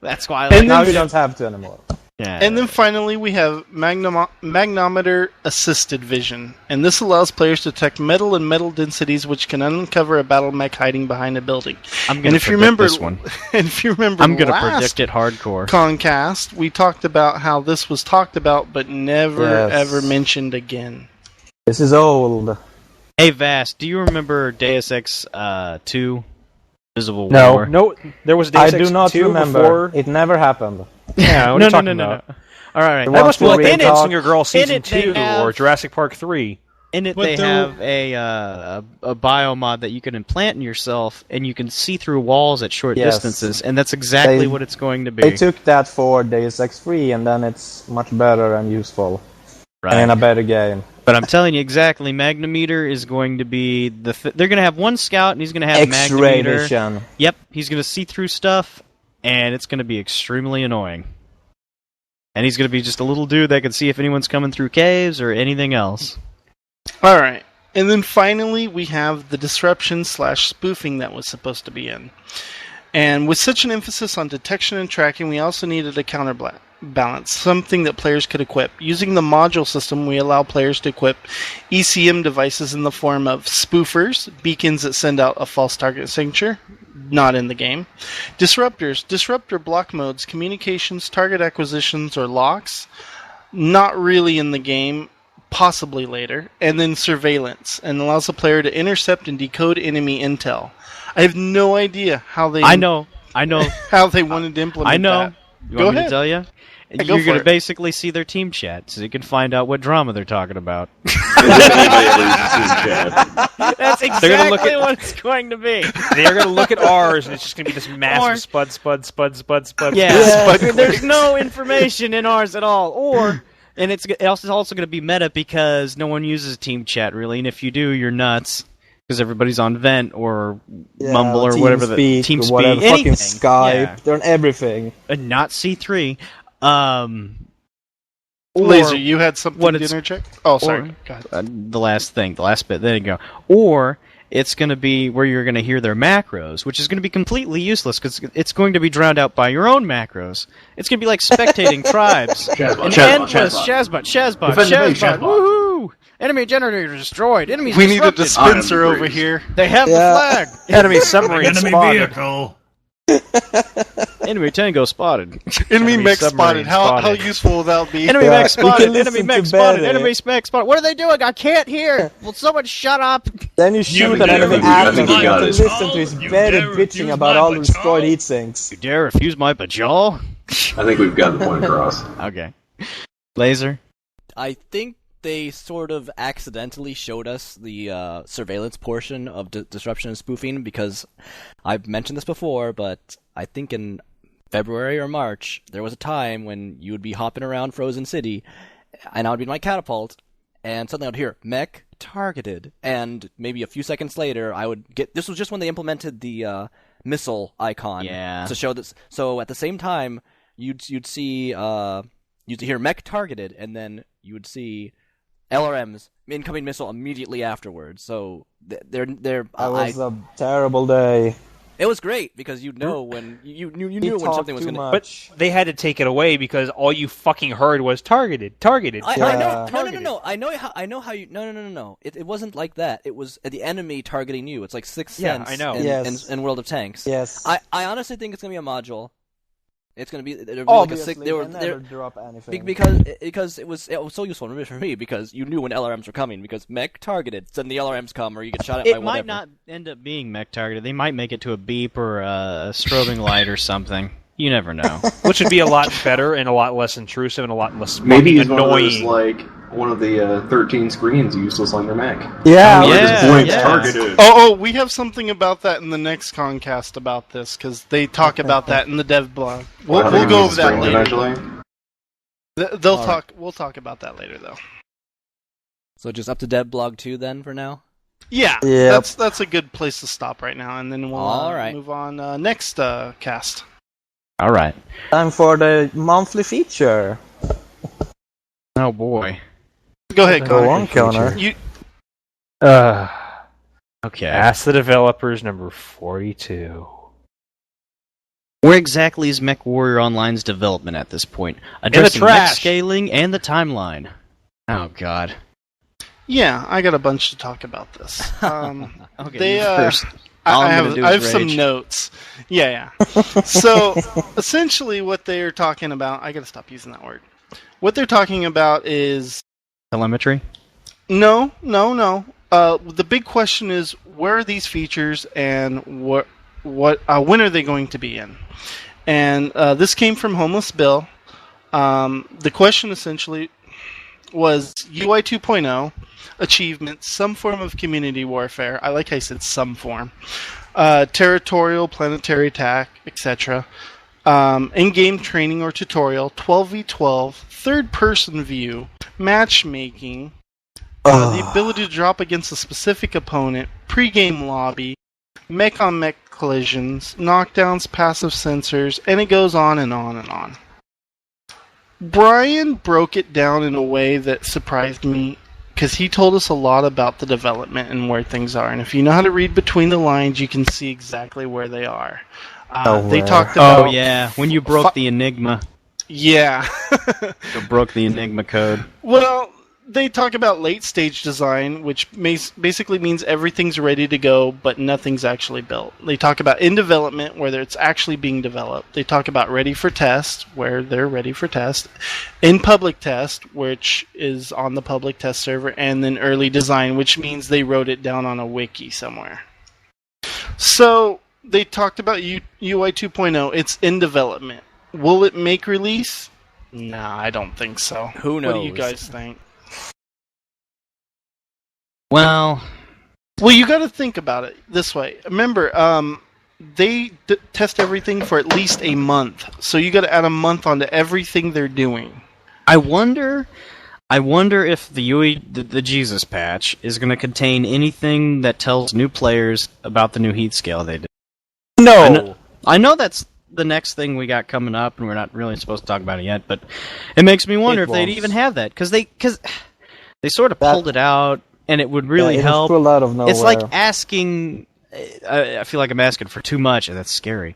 That's why I like like it. Now you don't have to anymore. Yeah. And then finally we have magnometer assisted vision, and this allows players to detect metal and metal densities, which can uncover a battle mech hiding behind a building. I'm going to predict this one. And if you remember, I'm going to predict it hardcore. Kast, we talked about how this was talked about, but never ever mentioned again. This is old. Hey Vass, do you remember Deus Ex 2? Invisible War? No, there was Deus Ex 2 I do not remember. Before. It never happened. Yeah, what are you talking about? All right, that must be like Dancing Your Girl Season 2 or Jurassic Park 3. In it, they have a biomod that you can implant in yourself, and you can see through walls at short distances, and that's exactly what it's going to be. They took that for Deus Ex 3, and then it's much better and useful. Right. And a better game. But I'm telling you exactly, Magnometer is going to be they're going to have one scout, and he's going to have X-ray Magnometer. vision. Yep, he's going to see through stuff, and it's going to be extremely annoying. And he's going to be just a little dude that can see if anyone's coming through caves or anything else. All right. And then finally, we have the disruption/spoofing that was supposed to be in. And with such an emphasis on detection and tracking, we also needed a counterbalance, something that players could equip. Using the module system, we allow players to equip ECM devices in the form of spoofers, beacons that send out a false target signature, not in the game, disruptors, disruptor block modes, communications, target acquisitions, or locks, not really in the game, possibly later, and then surveillance, and allows the player to intercept and decode enemy intel. I have no idea how they... I know. how they wanted to implement that. I know. You Go want me ahead. to tell you? Yeah, You're going to basically see their team chat, so you can find out what drama they're talking about. That's exactly what it's going to be. They're going to look at ours, and it's just going to be this massive spud. Yeah, there's no information in ours at all. And it's also going to be meta because no one uses team chat, really, and if you do, you're nuts. Because everybody's on Vent or Mumble or whatever the TeamSpeak, whatever, anything. fucking Skype, they're on everything. Not C3. Laser, you had something to interject? Oh, sorry. The last bit. There you go. Or it's going to be where you're going to hear their macros, which is going to be completely useless because it's going to be drowned out by your own macros. It's going to be like spectating tribes. Shazbot, woohoo! Enemy generator destroyed. Enemies We disrupted. need a dispenser over here. They have the flag. Enemy submarine Enemy spotted. vehicle. Enemy tango spotted. Enemy mech spotted. How useful will that be? Enemy mech spotted. Enemy mech spotted. Enemy mech spotted. What are they doing? I can't hear. Will someone shut up? Then you shoot an enemy at him and listen to his better bitching about all the destroyed heat sinks. You dare refuse my bajal? I think we've got the point across. Okay. Laser? I think they sort of accidentally showed us the surveillance portion of disruption and spoofing because I've mentioned this before, but I think in February or March there was a time when you would be hopping around Frozen City and I would be in my catapult and suddenly I would hear mech targeted, and maybe a few seconds later I would get... This was just when they implemented the missile icon to show this. So at the same time you'd see you'd hear mech targeted, and then you would see LRM's incoming missile immediately afterwards. So they're. That was a terrible day. It was great because you know when you knew when something was going to. But they had to take it away because all you fucking heard was targeted. I know. No. I know how you. No. It wasn't like that. It was the enemy targeting you. It's like Sixth Sense. I know. In World of Tanks. Yes. I honestly think it's going to be a module. It's going to be... Obviously, they never drop anything. Because it was so useful for me, because you knew when LRMs were coming, because mech targeted, then the LRMs come, or you get shot at by whatever. It might not end up being mech targeted. They might make it to a beep or a strobing light or something. You never know. Which would be a lot better and a lot less intrusive and a lot less Maybe he's annoying. One of those, like, one of the 13 screens useless on your Mech. Yeah, Targeted. Oh, we have something about that in the next Concast about this, because they talk about that in the dev blog. We'll go over that later. Eventually. We'll talk about that later, though. So just up to dev blog 2 then for now? Yeah, yep. That's a good place to stop right now, and then we'll move on next cast. All right. Time for the monthly feature. Oh boy. Go ahead, Go on, Connor. Okay. Ask the developers, number 42. Where exactly is MechWarrior Online's development at this point? Addressing mech scaling and the timeline. Oh god. Yeah, I got a bunch to talk about this. Okay, first. I have some notes. Yeah. So, essentially what they're talking about... I gotta stop using that word. What they're talking about is... Telemetry? No. The big question is, where are these features and when are they going to be in? And this came from Homeless Bill. The question essentially was UI 2.0, achievements, some form of community warfare. I like how I said some form. Territorial, planetary attack, etc. In-game training or tutorial, 12v12, third-person view, matchmaking, the ability to drop against a specific opponent, pre-game lobby, mech-on-mech collisions, knockdowns, passive sensors, and it goes on and on and on. Brian broke it down in a way that surprised me, because he told us a lot about the development and where things are. And if you know how to read between the lines, you can see exactly where they are. They talked about... Oh, yeah, when you broke the Enigma. Yeah. You broke the Enigma code. Well, they talk about late-stage design, which basically means everything's ready to go, but nothing's actually built. They talk about in development, where it's actually being developed. They talk about ready for test, where they're ready for test. In public test, which is on the public test server. And then early design, which means they wrote it down on a wiki somewhere. So, they talked about UI 2.0. It's in development. Will it make release? Nah, I don't think so. Who knows? What do you guys think? Well, you got to think about it this way. Remember, they test everything for at least a month, so you got to add a month onto everything they're doing. I wonder if the Jesus patch is going to contain anything that tells new players about the new heat scale they did. No. I know that's the next thing we got coming up, and we're not really supposed to talk about it yet. But it makes me wonder if they'd even have that, because they sort of pulled it out. And it would really help. Out of nowhere. It's like asking... I feel like I'm asking for too much, and that's scary.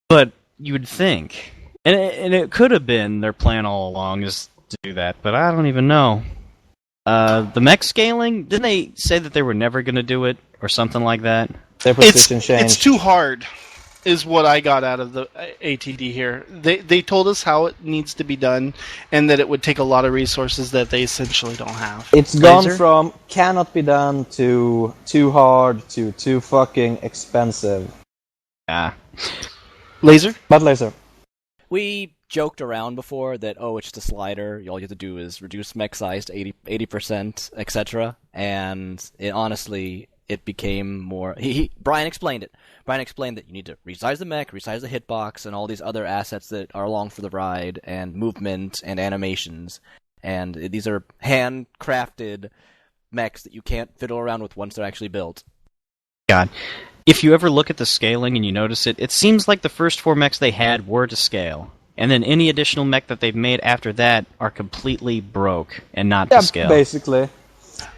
But you would think. And it could have been their plan all along is to do that, but I don't even know. The mech scaling, didn't they say that they were never going to do it, or something like that? Their position changed. It's too hard, is what I got out of the ATD here. They told us how it needs to be done, and that it would take a lot of resources that they essentially don't have. It's gone from cannot be done to too hard to too fucking expensive. Yeah. Laser? But Laser. We joked around before that, it's just a slider. All you have to do is reduce mech size to 80%, etc. And honestly, it became more... Brian explained it. Brian explained that you need to resize the mech, resize the hitbox, and all these other assets that are along for the ride, and movement and animations. And these are handcrafted mechs that you can't fiddle around with once they're actually built. God. If you ever look at the scaling and you notice it, it seems like the first 4 mechs they had were to scale. And then any additional mech that they've made after that are completely broke and not to scale. Basically.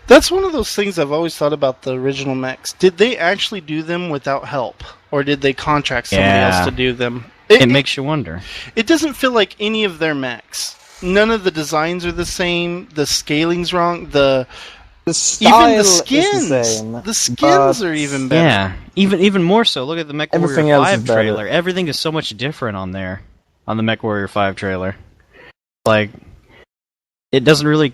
That's one of those things I've always thought about the original mechs. Did they actually do them without help? Or did they contract somebody else to do them? It makes you wonder. It doesn't feel like any of their mechs. None of the designs are the same. The scaling's wrong. The style even the skins. is the same. The skins are even better. Yeah, even more so. Look at the MechWarrior 5 trailer. Everything is so much different on there. On the MechWarrior 5 trailer. Like, it doesn't really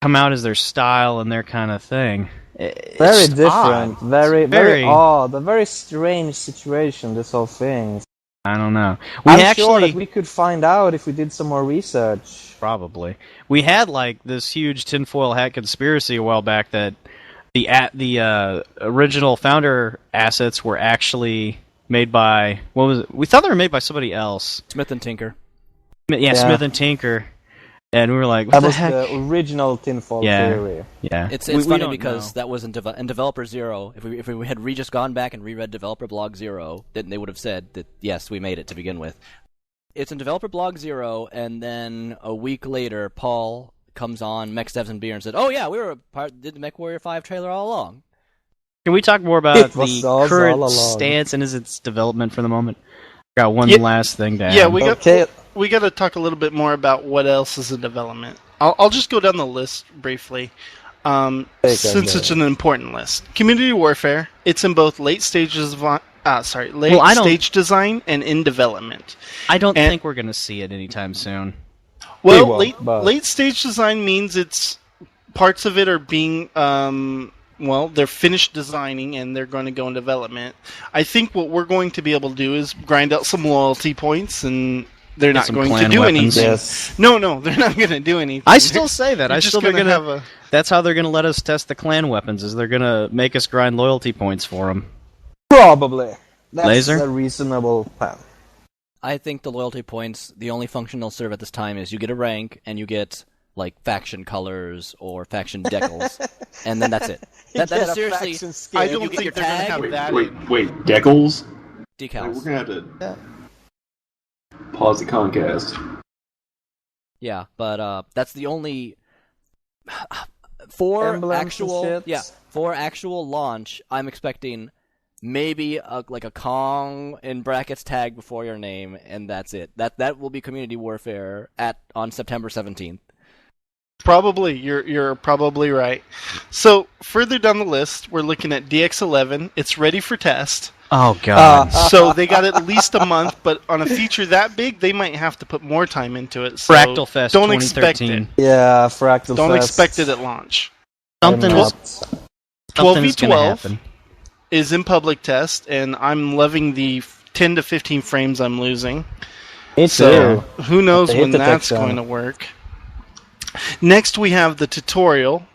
come out as their style and their kind of thing. Very different. Very odd. A very strange situation, this whole thing. I don't know. I'm sure that we could find out if we did some more research. Probably. We had this huge tinfoil hat conspiracy a while back that the original founder assets were actually made by we thought they were made by somebody else. Smith and Tinker. Yeah, Smith and Tinker. And we were like, what that the was heck? the original tinfoil theory. Yeah. It's funny because that was in Developer Zero. If we had just gone back and reread Developer Blog Zero, then they would have said that, yes, we made it to begin with. It's in Developer Blog Zero, and then a week later, Paul comes on Mech Devs and Beer and said, oh yeah, we did the MechWarrior 5 trailer all along. Can we talk more about the current stance and its development for the moment? Got one last thing to add. Yeah, we got to talk a little bit more about what else is in development. I'll just go down the list briefly, since it's an important list. Community Warfare. It's in both late stages of stage design and in development. I don't think we're going to see it anytime soon. Well, late stage design means it's parts of it are being they're finished designing and they're going to go in development. I think what we're going to be able to do is grind out some loyalty points, and they're not going to do anything. Yes. No, they're not going to do anything. I still say that. That's how they're going to let us test the clan weapons. Is they're going to make us grind loyalty points for them. Probably. That's Laser? a reasonable plan. I think the loyalty points, the only function they'll serve at this time is you get a rank and you get faction colors or faction decals, and then that's it. That is seriously. I don't think they're going to have that. Wait, decals? Decals. We're going to have to pause the Concast. Yeah, but that's the only. For actual launch, I'm expecting maybe a Kong in brackets tag before your name, and that's it. That will be Community Warfare on September 17th. Probably, you're probably right. So further down the list, we're looking at DX11. It's ready for test. Oh god! So they got at least a month, but on a feature that big, they might have to put more time into it. So Fractal Fest don't 2013. expect it. Yeah, Fractal Fest. Don't expect it at launch. Something's 12v12 is in public test, and I'm loving the 10 to 15 frames I'm losing. Me too. So who knows when that's going to work. Next, we have the tutorial.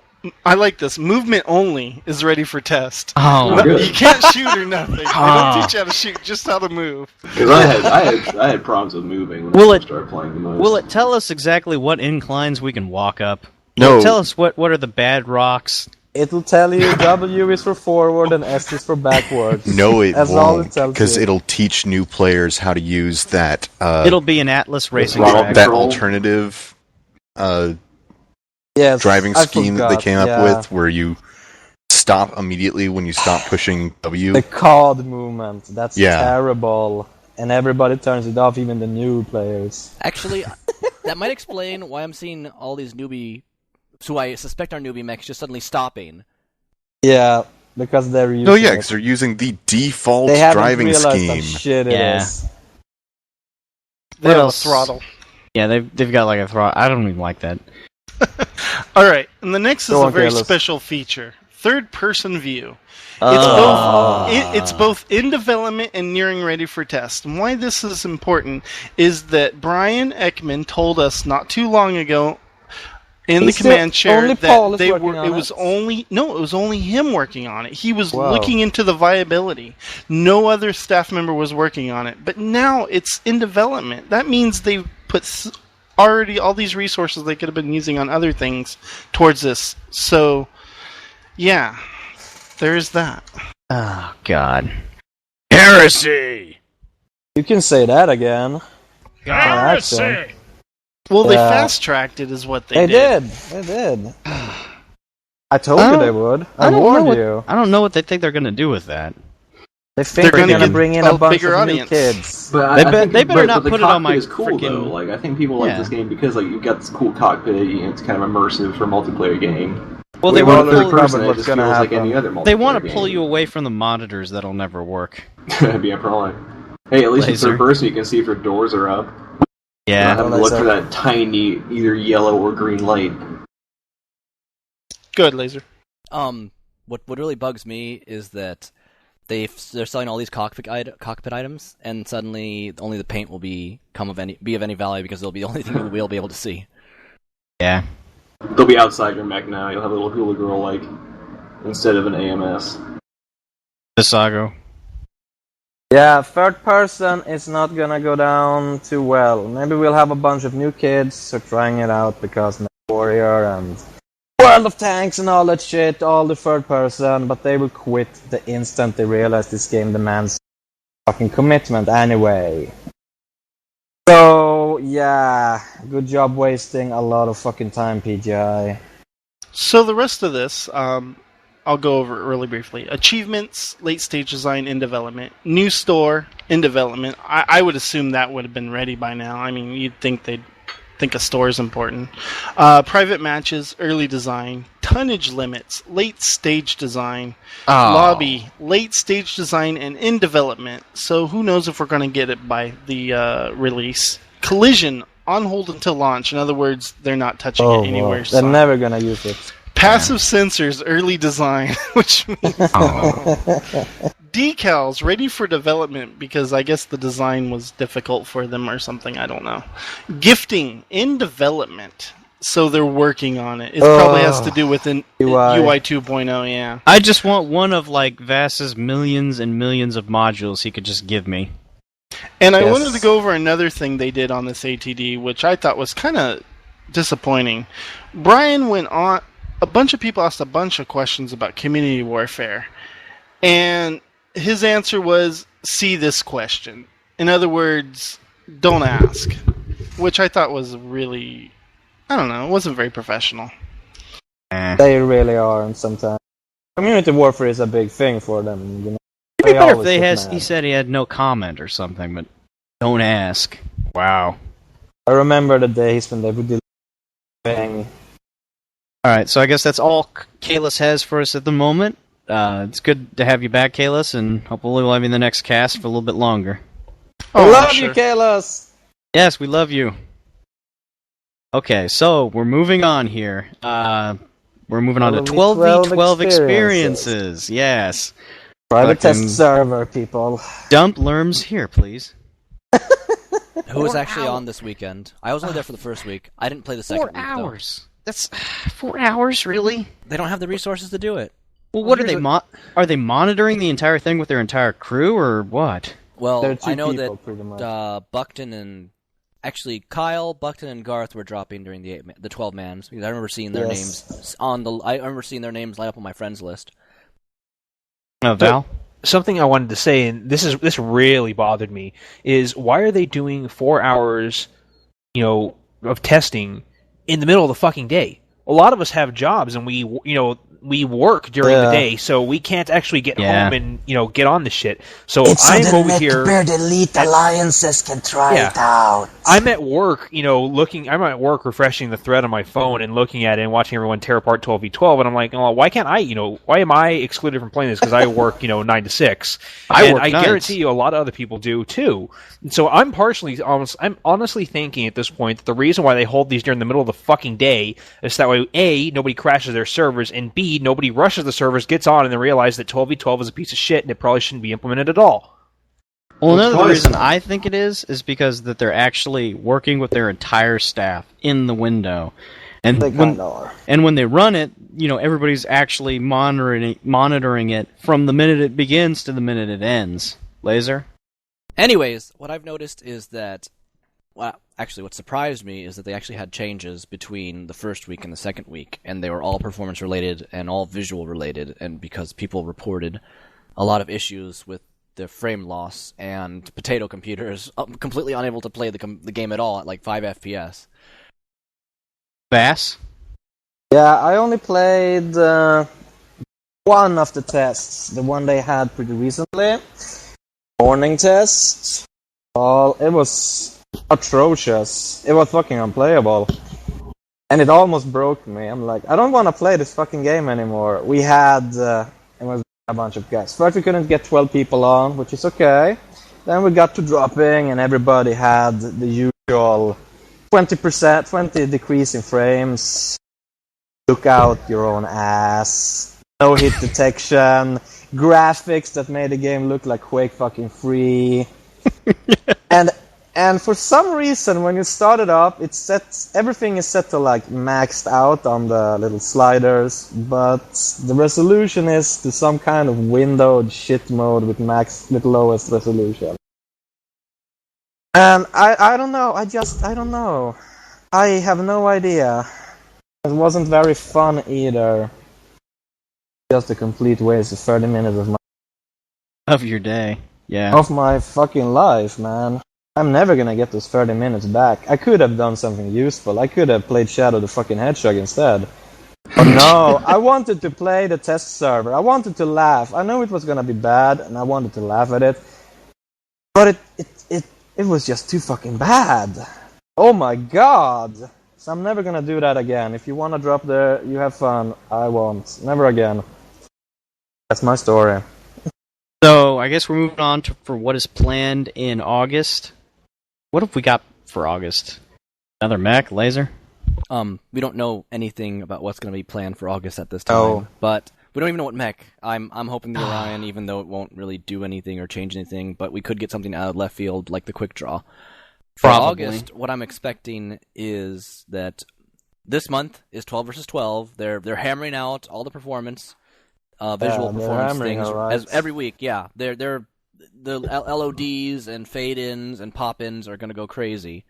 I like this. Movement only is ready for test. Oh, you can't shoot or nothing. They don't teach you how to shoot, just how to move. Because I had problems with moving when I started playing the most. Will it tell us exactly what inclines we can walk up? No. Will it tell us what are the bad rocks? It'll tell you W is for forward and S is for backwards. No, it won't, because it'll teach new players how to use that. It'll be an Atlas racing track. That alternative driving scheme that they came up with, where you stop immediately when you stop pushing W. The COD movement. That's terrible. And everybody turns it off, even the new players. Actually, that might explain why I'm seeing all these who I suspect are newbie mechs just suddenly stopping. Yeah, because they're using because they're using the default driving scheme. How shit it is. They have a throttle. Yeah, they've got a throttle. I don't even like that. Alright, and the next is a very special feature. Third-person view. It's both in development and nearing ready for test. And why this is important is that Brian Ekman told us not too long ago in the command share that it was only him working on it. He was looking into the viability. No other staff member was working on it. But now it's in development. That means they've put already all these resources they could have been using on other things towards this. So, yeah, there is that. Oh, God. Heresy! You can say that again. Heresy! Well, they fast-tracked it is what they did. They did. I told you they would. I warned you. I don't know what they think they're going to do with that. They think they're going to bring in a bunch of new kids. But they better not put it on my freaking... Like, I think people like this game because you've got this cool cockpit, it's kind of immersive for a multiplayer game. Well, they want to pull pull you away from the monitors that'll never work. Yeah, probably. Hey, at least in third person you can see if your doors are up. Yeah. Have to look for that tiny, either yellow or green light. Good, Laser. What really bugs me is that they're selling all these cockpit items, and suddenly only the paint will be of any value because it'll be the only thing we'll be able to see. Yeah. They'll be outside your mech now. You'll have a little hula girl instead of an AMS. Visago. Yeah, third person is not gonna go down too well. Maybe we'll have a bunch of new kids who are trying it out because MechWarrior and World of Tanks and all that shit, all the third person, but they will quit the instant they realize this game demands fucking commitment anyway. So, yeah, good job wasting a lot of fucking time, PGI. So the rest of this, I'll go over it really briefly. Achievements, late stage design in development. New store in development. I would assume that would have been ready by now. I mean, you'd think they'd think a store is important. Private matches, early design. Tonnage limits, late stage design. Lobby, late stage design and in development. So who knows if we're going to get it by the release. Collision, on hold until launch. In other words, they're not touching it anywhere. They're never going to use it. Passive sensors, early design, which means decals ready for development because I guess the design was difficult for them or something. I don't know. Gifting in development, so they're working on it. It probably has to do with UI 2.0. Yeah. I just want one of Vass's millions and millions of modules he could just give me. And I wanted to go over another thing they did on this ATD, which I thought was kind of disappointing. Brian went on. A bunch of people asked a bunch of questions about community warfare, and his answer was, see this question. In other words, don't ask, which I thought was really, I don't know, it wasn't very professional. They really aren't sometimes. Community warfare is a big thing for them. You know? It'd be better if he said he had no comment or something, but don't ask. Wow. I remember the days when they would do thing. Alright, so I guess that's all Kalis has for us at the moment. It's good to have you back, Kalis, and hopefully we'll have you in the next cast for a little bit longer. Oh, love you, Kalis! Yes, we love you. Okay, so we're moving on here. We're moving on to 12v12 experiences. Yes. Private test server, people. Dump Lerms here, please. Who was actually on this weekend? I was only there for the first week. I didn't play the second week, 4 hours. That's 4 hours, really? They don't have the resources to do it. Well, what are they are they monitoring the entire thing with their entire crew, or what? Well, I know that Buckton and actually Kyle, Buckton, and Garth were dropping during the 12 mans. Because I remember seeing their names I remember seeing their names light up on my friends list. Val? Something I wanted to say, and this really bothered me, is why are they doing 4 hours, of testing in the middle of the fucking day? A lot of us have jobs, and we work during the day, so we can't actually get home and get on the shit. So I'm over here. The elite alliances can try it out. I'm at work, I'm at work refreshing the thread on my phone and looking at it and watching everyone tear apart 12v12, and I'm like, oh, why can't I? Why am I excluded from playing this? Because I work, 9 to 6. I guarantee you, a lot of other people do too. And so I'm honestly thinking at this point that the reason why they hold these during the middle of the fucking day is that way A, nobody crashes their servers, and B, nobody rushes the servers, gets on, and then realizes that 12v12 is a piece of shit and it probably shouldn't be implemented at all. Well, another reason I think it is because that they're actually working with their entire staff in the window. And when they run it, everybody's actually monitoring it from the minute it begins to the minute it ends. Laser? Anyways, what I've noticed is that, what surprised me is that they actually had changes between the first week and the second week, and they were all performance related and all visual related, and because people reported a lot of issues with the frame loss and potato computers completely unable to play the game at all at 5 FPS. Bass? Yeah, I only played one of the tests, the one they had pretty recently. Morning test. Well, it was atrocious. It was fucking unplayable. And it almost broke me. I'm like, I don't want to play this fucking game anymore. We had, it was a bunch of guys. First we couldn't get 12 people on, which is okay. Then we got to dropping and everybody had the usual 20% decrease in frames. Look out your own ass. no hit detection, graphics that made the game look like Quake fucking 3. And for some reason, when you start it up, everything is set to like maxed out on the little sliders, but the resolution is to some kind of windowed shit mode with lowest resolution. And I don't know. I don't know. I have no idea. It wasn't very fun either. Just a complete waste of 30 minutes of your day. Yeah. Of my fucking life, man. I'm never gonna get those 30 minutes back. I could have done something useful. I could have played Shadow the fucking Hedgehog instead. But no, I wanted to play the test server. I wanted to laugh. I knew it was gonna be bad, and I wanted to laugh at it. But it was just too fucking bad. Oh my god. So I'm never gonna do that again. If you wanna drop there, you have fun. I won't. Never again. That's my story. So, I guess we're moving on for what is planned in August. What have we got for August? Another Mech, Laser? We don't know anything about what's going to be planned for August at this time, but we don't even know what Mech. I'm hoping the Orion, even though it won't really do anything or change anything, but we could get something out of left field like the Quick Draw. For August, what I'm expecting is that this month is 12 versus 12. They're hammering out all the performance, visual performance things as every week. Yeah, the LODs and fade-ins and pop-ins are going to go crazy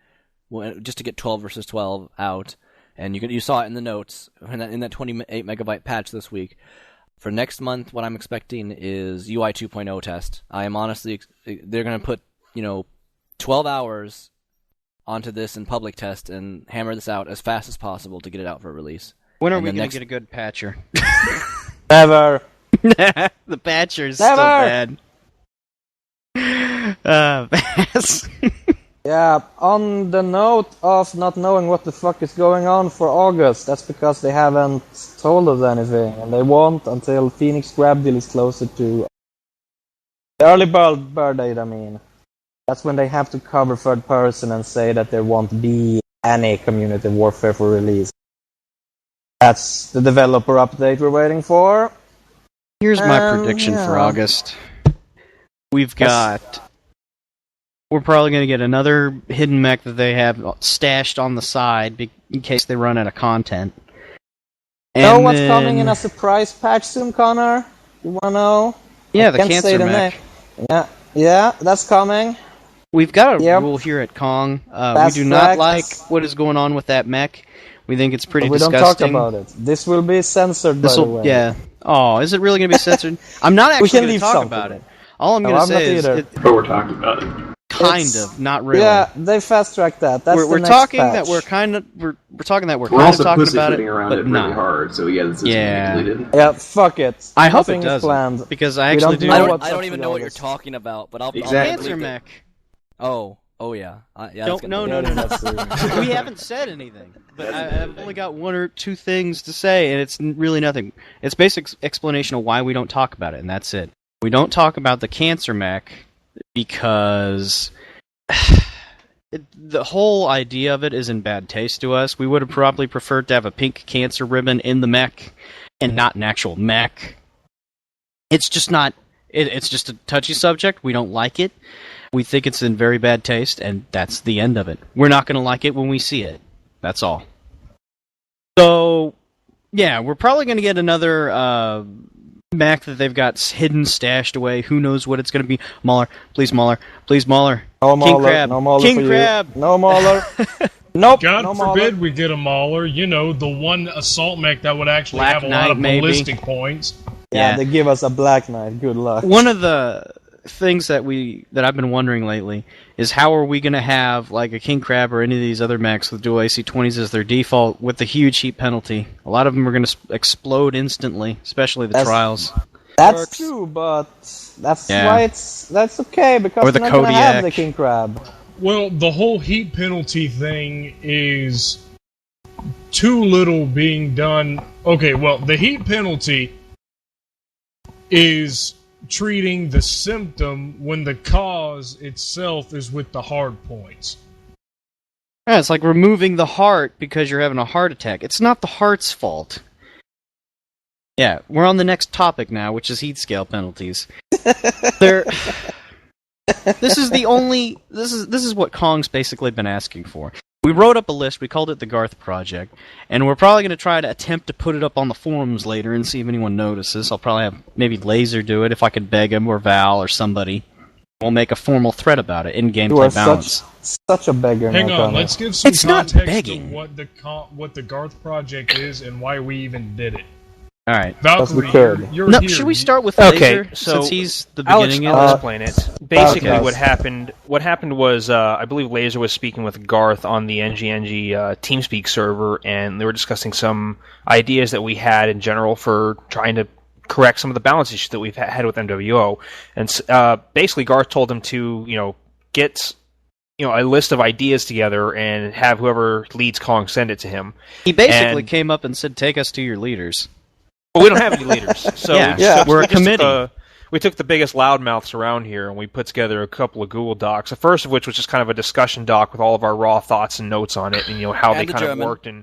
just to get 12 versus 12 out. And you saw it in the notes in that 28 megabyte patch this week. For next month, what I'm expecting is UI 2.0 test. I am honestly they're going to put 12 hours onto this in public test and hammer this out as fast as possible to get it out for release. When are we going to get a good patcher? Never. The patcher is still bad. Yeah, on the note of not knowing what the fuck is going on for August, that's because they haven't told us anything, and they won't until Phoenix Grab Deal is closer to the early bird date, I mean. That's when they have to cover third person and say that there won't be any Community Warfare for release. That's the developer update we're waiting for. Here's my prediction for August. We're probably going to get another hidden mech that they have stashed on the side in case they run out of content. Know what's coming in a surprise patch soon, Connor? You want to know? Yeah, the cancer mech. Yeah, that's coming. We've got a rule here at Kong. We do not like what is going on with that mech. We think it's pretty disgusting. We don't talk about it. This will be censored, by the way. Yeah. Oh, is it really going to be censored? I'm not actually going to talk about it. All I'm going to say is... But we're talking about it. Kind of, not really. Yeah, they fast-tracked that. That's we're talking patch. That we're kind of... We're talking that we're kind of talking about it, around but it really hard, so yeah, this is deleted. Yeah, fuck it. I hope it doesn't, because I actually do... I don't even know what you're talking about, but I'll... Cancer mech. Oh yeah. No. We haven't said anything, but I've only got one or two things to say, and it's really nothing. It's basic explanation of why we don't talk about it, and that's it. We don't talk about the cancer mech because the whole idea of it is in bad taste to us. We would have probably preferred to have a pink cancer ribbon in the mech and not an actual mech. It's just not... It's just a touchy subject. We don't like it. We think it's in very bad taste, and that's the end of it. We're not going to like it when we see it. That's all. So, yeah, we're probably going to get another mech that they've got hidden, stashed away. Who knows what it's going to be? Mauler. Please, Mauler. Please, Mauler. No King Mauler. Crab. No Mauler King Crab. No Mauler. Nope. God no forbid Mauler. We get a Mauler. The one assault mech that would actually Black have a Knight, lot of ballistic maybe. Points. Yeah, they give us a Black Knight. Good luck. One of the things that I've been wondering lately is how are we going to have like a King Crab or any of these other mechs with dual AC-20s as their default with the huge heat penalty? A lot of them are going to explode instantly, especially the trials. That's true, but that's why that's okay because or the we're not going to Kodiak. have the King Crab. Well, the whole heat penalty thing is too little being done. Okay, well, the heat penalty is treating the symptom when the cause itself is with the hard points. Yeah, it's like removing the heart because you're having a heart attack. It's not the heart's fault. Yeah, we're on the next topic now, which is heat scale penalties. This is what Kong's basically been asking for. We wrote up a list, we called it the Garth Project, and we're probably going to try to attempt to put it up on the forums later and see if anyone notices. I'll probably have maybe Laser do it if I could beg him, or Val, or somebody. We'll make a formal thread about it in gameplay balance. Such a beggar. Hang on, let's give some context to what the Garth Project is and why we even did it. All right, Valkyrie, you're no, here. should we start with Laser, so since he's the beginning of I'll explain it. Basically, what happened was, I believe Laser was speaking with Garth on the NGNG TeamSpeak server, and they were discussing some ideas that we had in general for trying to correct some of the balance issues that we've had with MWO. And basically, Garth told him to, get a list of ideas together and have whoever leads Kong send it to him. He basically came up and said, "Take us to your leaders." Well, we don't have any leaders, so we're a committee. We took the biggest loudmouths around here, and we put together a couple of Google Docs. The first of which was just kind of a discussion doc with all of our raw thoughts and notes on it, and how they kind of worked, and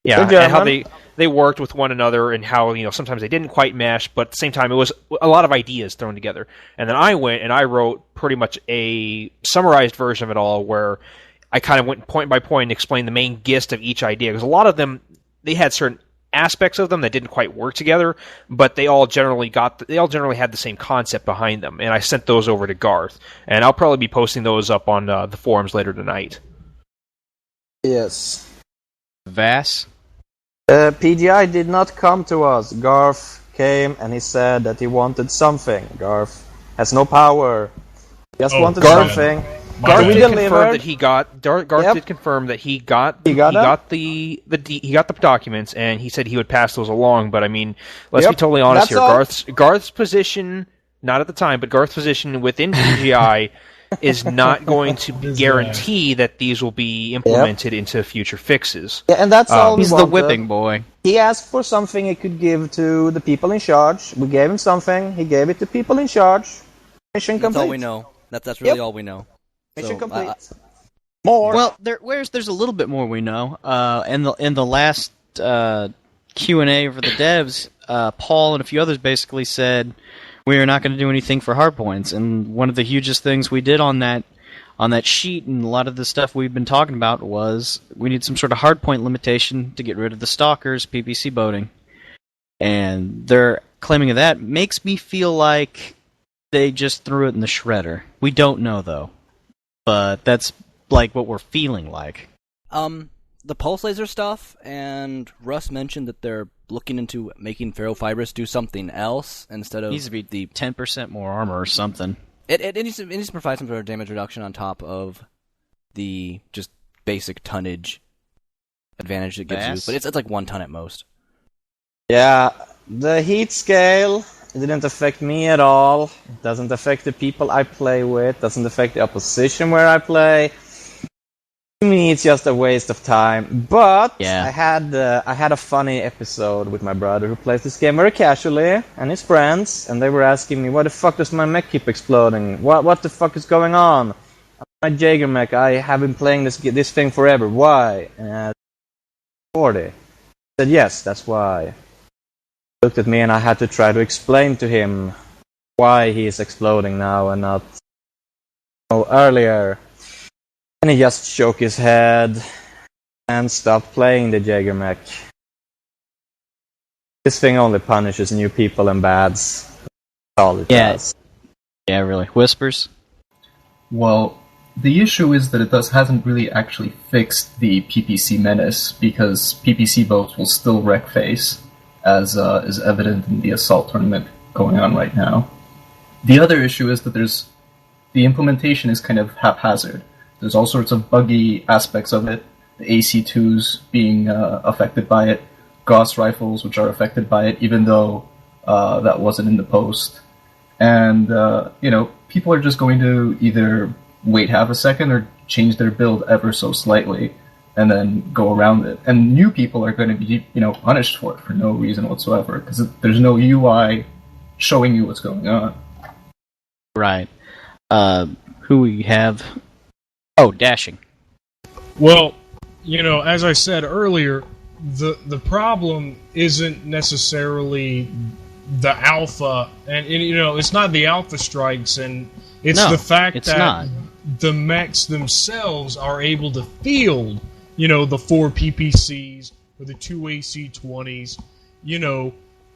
how they worked with one another, and how sometimes they didn't quite mesh, but at the same time it was a lot of ideas thrown together. And then I went and I wrote pretty much a summarized version of it all, where I kind of went point by point and explained the main gist of each idea, because a lot of them, they had certain aspects of them that didn't quite work together, but they all generally had the same concept behind them, and I sent those over to Garth, and I'll probably be posting those up on the forums later tonight. Yes. Vass? PGI did not come to us. Garth came and he said that he wanted something. Garth has no power. He just wanted something. Garth did confirm that he got. Garth did confirm that he got the documents, and he said he would pass those along. But I mean, let's be totally honest here. Garth's position, not at the time, but Garth's position within PGI is not going to guarantee that these will be implemented into future fixes. Yeah, and that's all. He's the whipping boy. He asked for something he could give to the people in charge. We gave him something. He gave it to people in charge. Mission complete. That's all we know. That's really all we know. Mission complete. More. Well, there's a little bit more we know. In the last Q&A for the devs, Paul and a few others basically said we are not going to do anything for hardpoints. And one of the hugest things we did on that sheet, and a lot of the stuff we've been talking about, was we need some sort of hardpoint limitation to get rid of the stalkers, PPC boating. And their claiming of that makes me feel like they just threw it in the shredder. We don't know, though. But that's like what we're feeling like. The pulse laser stuff, and Russ mentioned that they're looking into making ferrofibrous do something else instead of... It needs to be the 10% more armor or something. It needs to provide some sort of damage reduction on top of the just basic tonnage advantage it gives you. But it's like 1 ton at most. Yeah, the heat scale... It didn't affect me at all. It doesn't affect the people I play with. Doesn't affect the opposition where I play. To me, it's just a waste of time. But I had a funny episode with my brother who plays this game very casually, and his friends, and they were asking me, "Why the fuck does my mech keep exploding? What the fuck is going on? My Jaeger mech, I have been playing this thing forever. Why?" And 40. I said, "Yes, that's why." Looked at me and I had to try to explain to him why he is exploding now and not earlier. And he just shook his head and stopped playing the Jaeger mech. This thing only punishes new people and bads. That's all it does. Yeah, really. Whispers? Well, the issue is that it hasn't really actually fixed the PPC menace, because PPC boats will still wreck face, as is evident in the Assault tournament going on right now. The other issue is that the implementation is kind of haphazard. There's all sorts of buggy aspects of it, the AC-2s being affected by it, Gauss rifles which are affected by it, even though that wasn't in the post. And, people are just going to either wait half a second or change their build ever so slightly, and then go around it. And new people are going to be, punished for it for no reason whatsoever, because there's no UI showing you what's going on. Right. Who we have? Oh, Dashing. Well, as I said earlier, the problem isn't necessarily the alpha, and it's not the alpha strikes, and it's the fact that the mechs themselves are able to field, the 4 PPCs or the 2 AC-20s.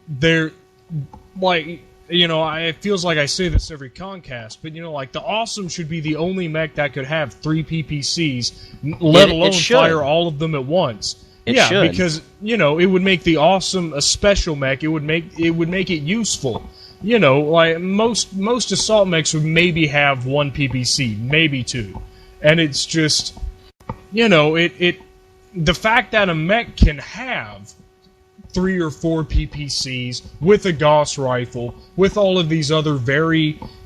They're like, it feels like I say this every Concast, but like the Awesome should be the only mech that could have 3 PPCs, let alone fire all of them at once. Should. Because it would make the Awesome a special mech. It would make it useful. Like most assault mechs would maybe have 1 PPC, maybe 2, and it's just the fact that a mech can have 3 or 4 PPCs with a Gauss rifle, with all of these other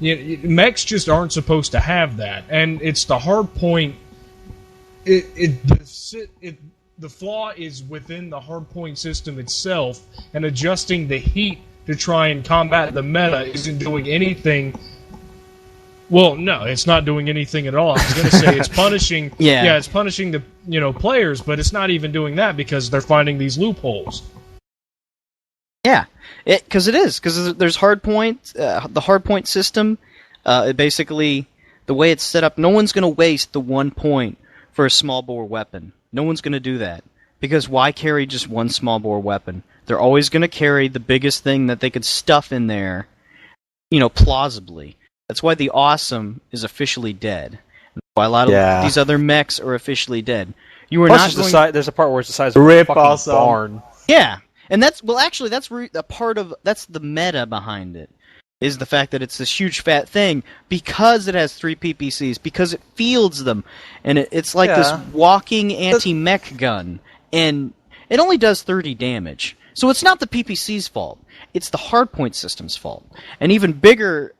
mechs just aren't supposed to have that, and it's the hard point. The flaw is within the hardpoint system itself, and adjusting the heat to try and combat the meta isn't doing anything. Well, no, it's not doing anything at all. I was going to say it's punishing. It's punishing the players, but it's not even doing that because they're finding these loopholes. Yeah, because there's hardpoint. The hardpoint system, basically the way it's set up, no one's going to waste the 1 point for a small bore weapon. No one's going to do that. Because why carry just one small bore weapon? They're always going to carry the biggest thing that they could stuff in there, plausibly. That's why the Awesome is officially dead. Why a lot of these other mechs are officially dead. You are not going... There's a part where it's the size of a fucking barn. Yeah, and that's that's the meta behind it. Is the fact that it's this huge fat thing because it has 3 PPCs, because it fields them, and it's like this walking anti-mech gun, and it only does 30 damage. So it's not the PPC's fault; it's the hardpoint system's fault. And even bigger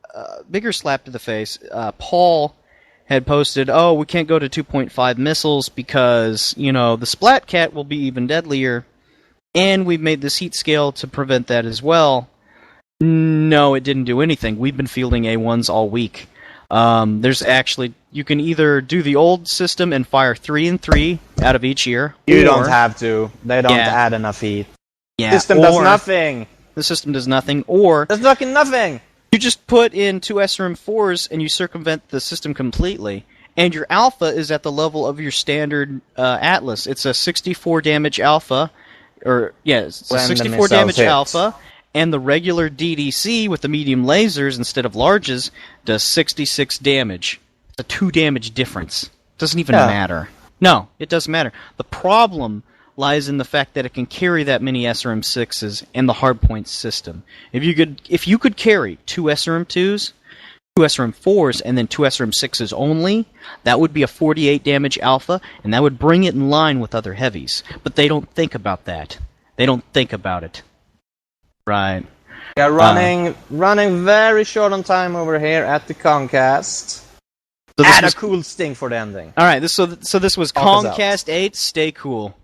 slap to the face. Paul had posted, "Oh, we can't go to 2.5 missiles because the Splat Cat will be even deadlier, and we've made this heat scale to prevent that as well." No, it didn't do anything. We've been fielding A1s all week. There's actually... You can either do the old system and fire 3 and 3 out of each ear. You don't have to. They don't add enough heat. Yeah, the system does nothing. The system does nothing, or... There's fucking nothing! You just put in 2 SRM4s and you circumvent the system completely. And your alpha is at the level of your standard Atlas. It's a 64 damage alpha. It's a 64 damage alpha. And the regular DDC with the medium lasers instead of larges does 66 damage. It's a 2 damage difference. Doesn't even matter. No, it doesn't matter. The problem lies in the fact that it can carry that many SRM6s and the hardpoint system. If you could carry 2 SRM2s, 2 SRM4s, and then 2 SRM6s only, that would be a 48 damage alpha, and that would bring it in line with other heavies. But they don't think about that. They don't think about it. Right. Yeah, running very short on time over here at the Concast. So add a cool sting for the ending. All right, so this was Concast 8. Stay cool.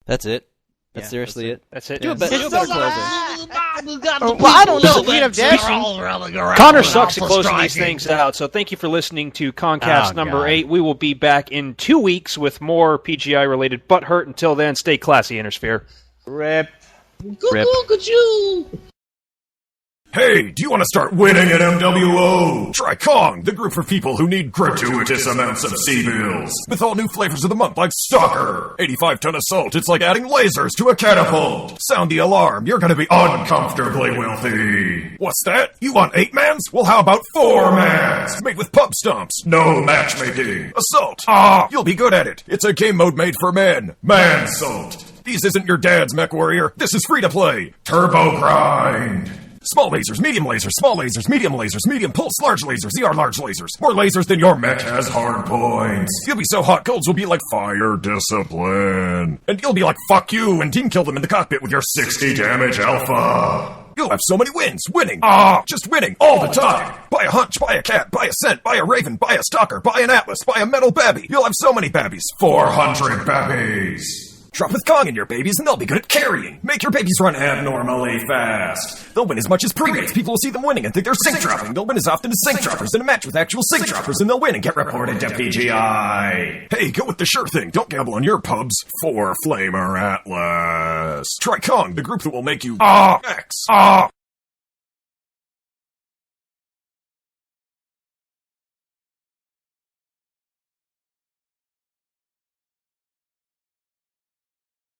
That's it. That's seriously it. That's it. Do a better closer. Well, I don't know. Connor sucks at closing these things out, so thank you for listening to Concast number 8. We will be back in 2 weeks with more PGI-related butt hurt. Until then, stay classy, Intersphere. Rip. Rip. Hey, do you want to start winning at MWO? Try Kong, the group for people who need gratuitous amounts of C-bills. With all new flavors of the month like Stalker, 85-ton assault, it's like adding lasers to a catapult. Sound the alarm, you're gonna be uncomfortably wealthy. What's that? You want 8-mans? Well, how about 4-mans? Made with pub stomps, no matchmaking. Assault, you'll be good at it. It's a game mode made for men. Mansalt. This isn't your dad's MechWarrior. This is free-to-play. Turbo Grind. Small lasers, small lasers, medium pulse, large lasers, ER large lasers. More lasers than your mech has hard points. You'll be so hot, colds will be like fire discipline. And you'll be like, fuck you, and team kill them in the cockpit with your 60 damage alpha. You'll have so many wins, winning, just winning all the time. Buy a hunch, buy a cat, buy a scent, buy a raven, buy a stalker, buy an atlas, buy a metal babby. You'll have so many babbies, 400 babbies. Drop with Kong and your babies and they'll be good at carrying. Make your babies run abnormally fast. They'll win as much as pre-mates. People will see them winning and think they're sync dropping. They'll win as often as sync droppers in a match with actual sync droppers, and they'll win and get reported to PGI. Hey, go with the sure thing. Don't gamble on your pubs. For Flamer Atlas. Try Kong, the group that will make you X.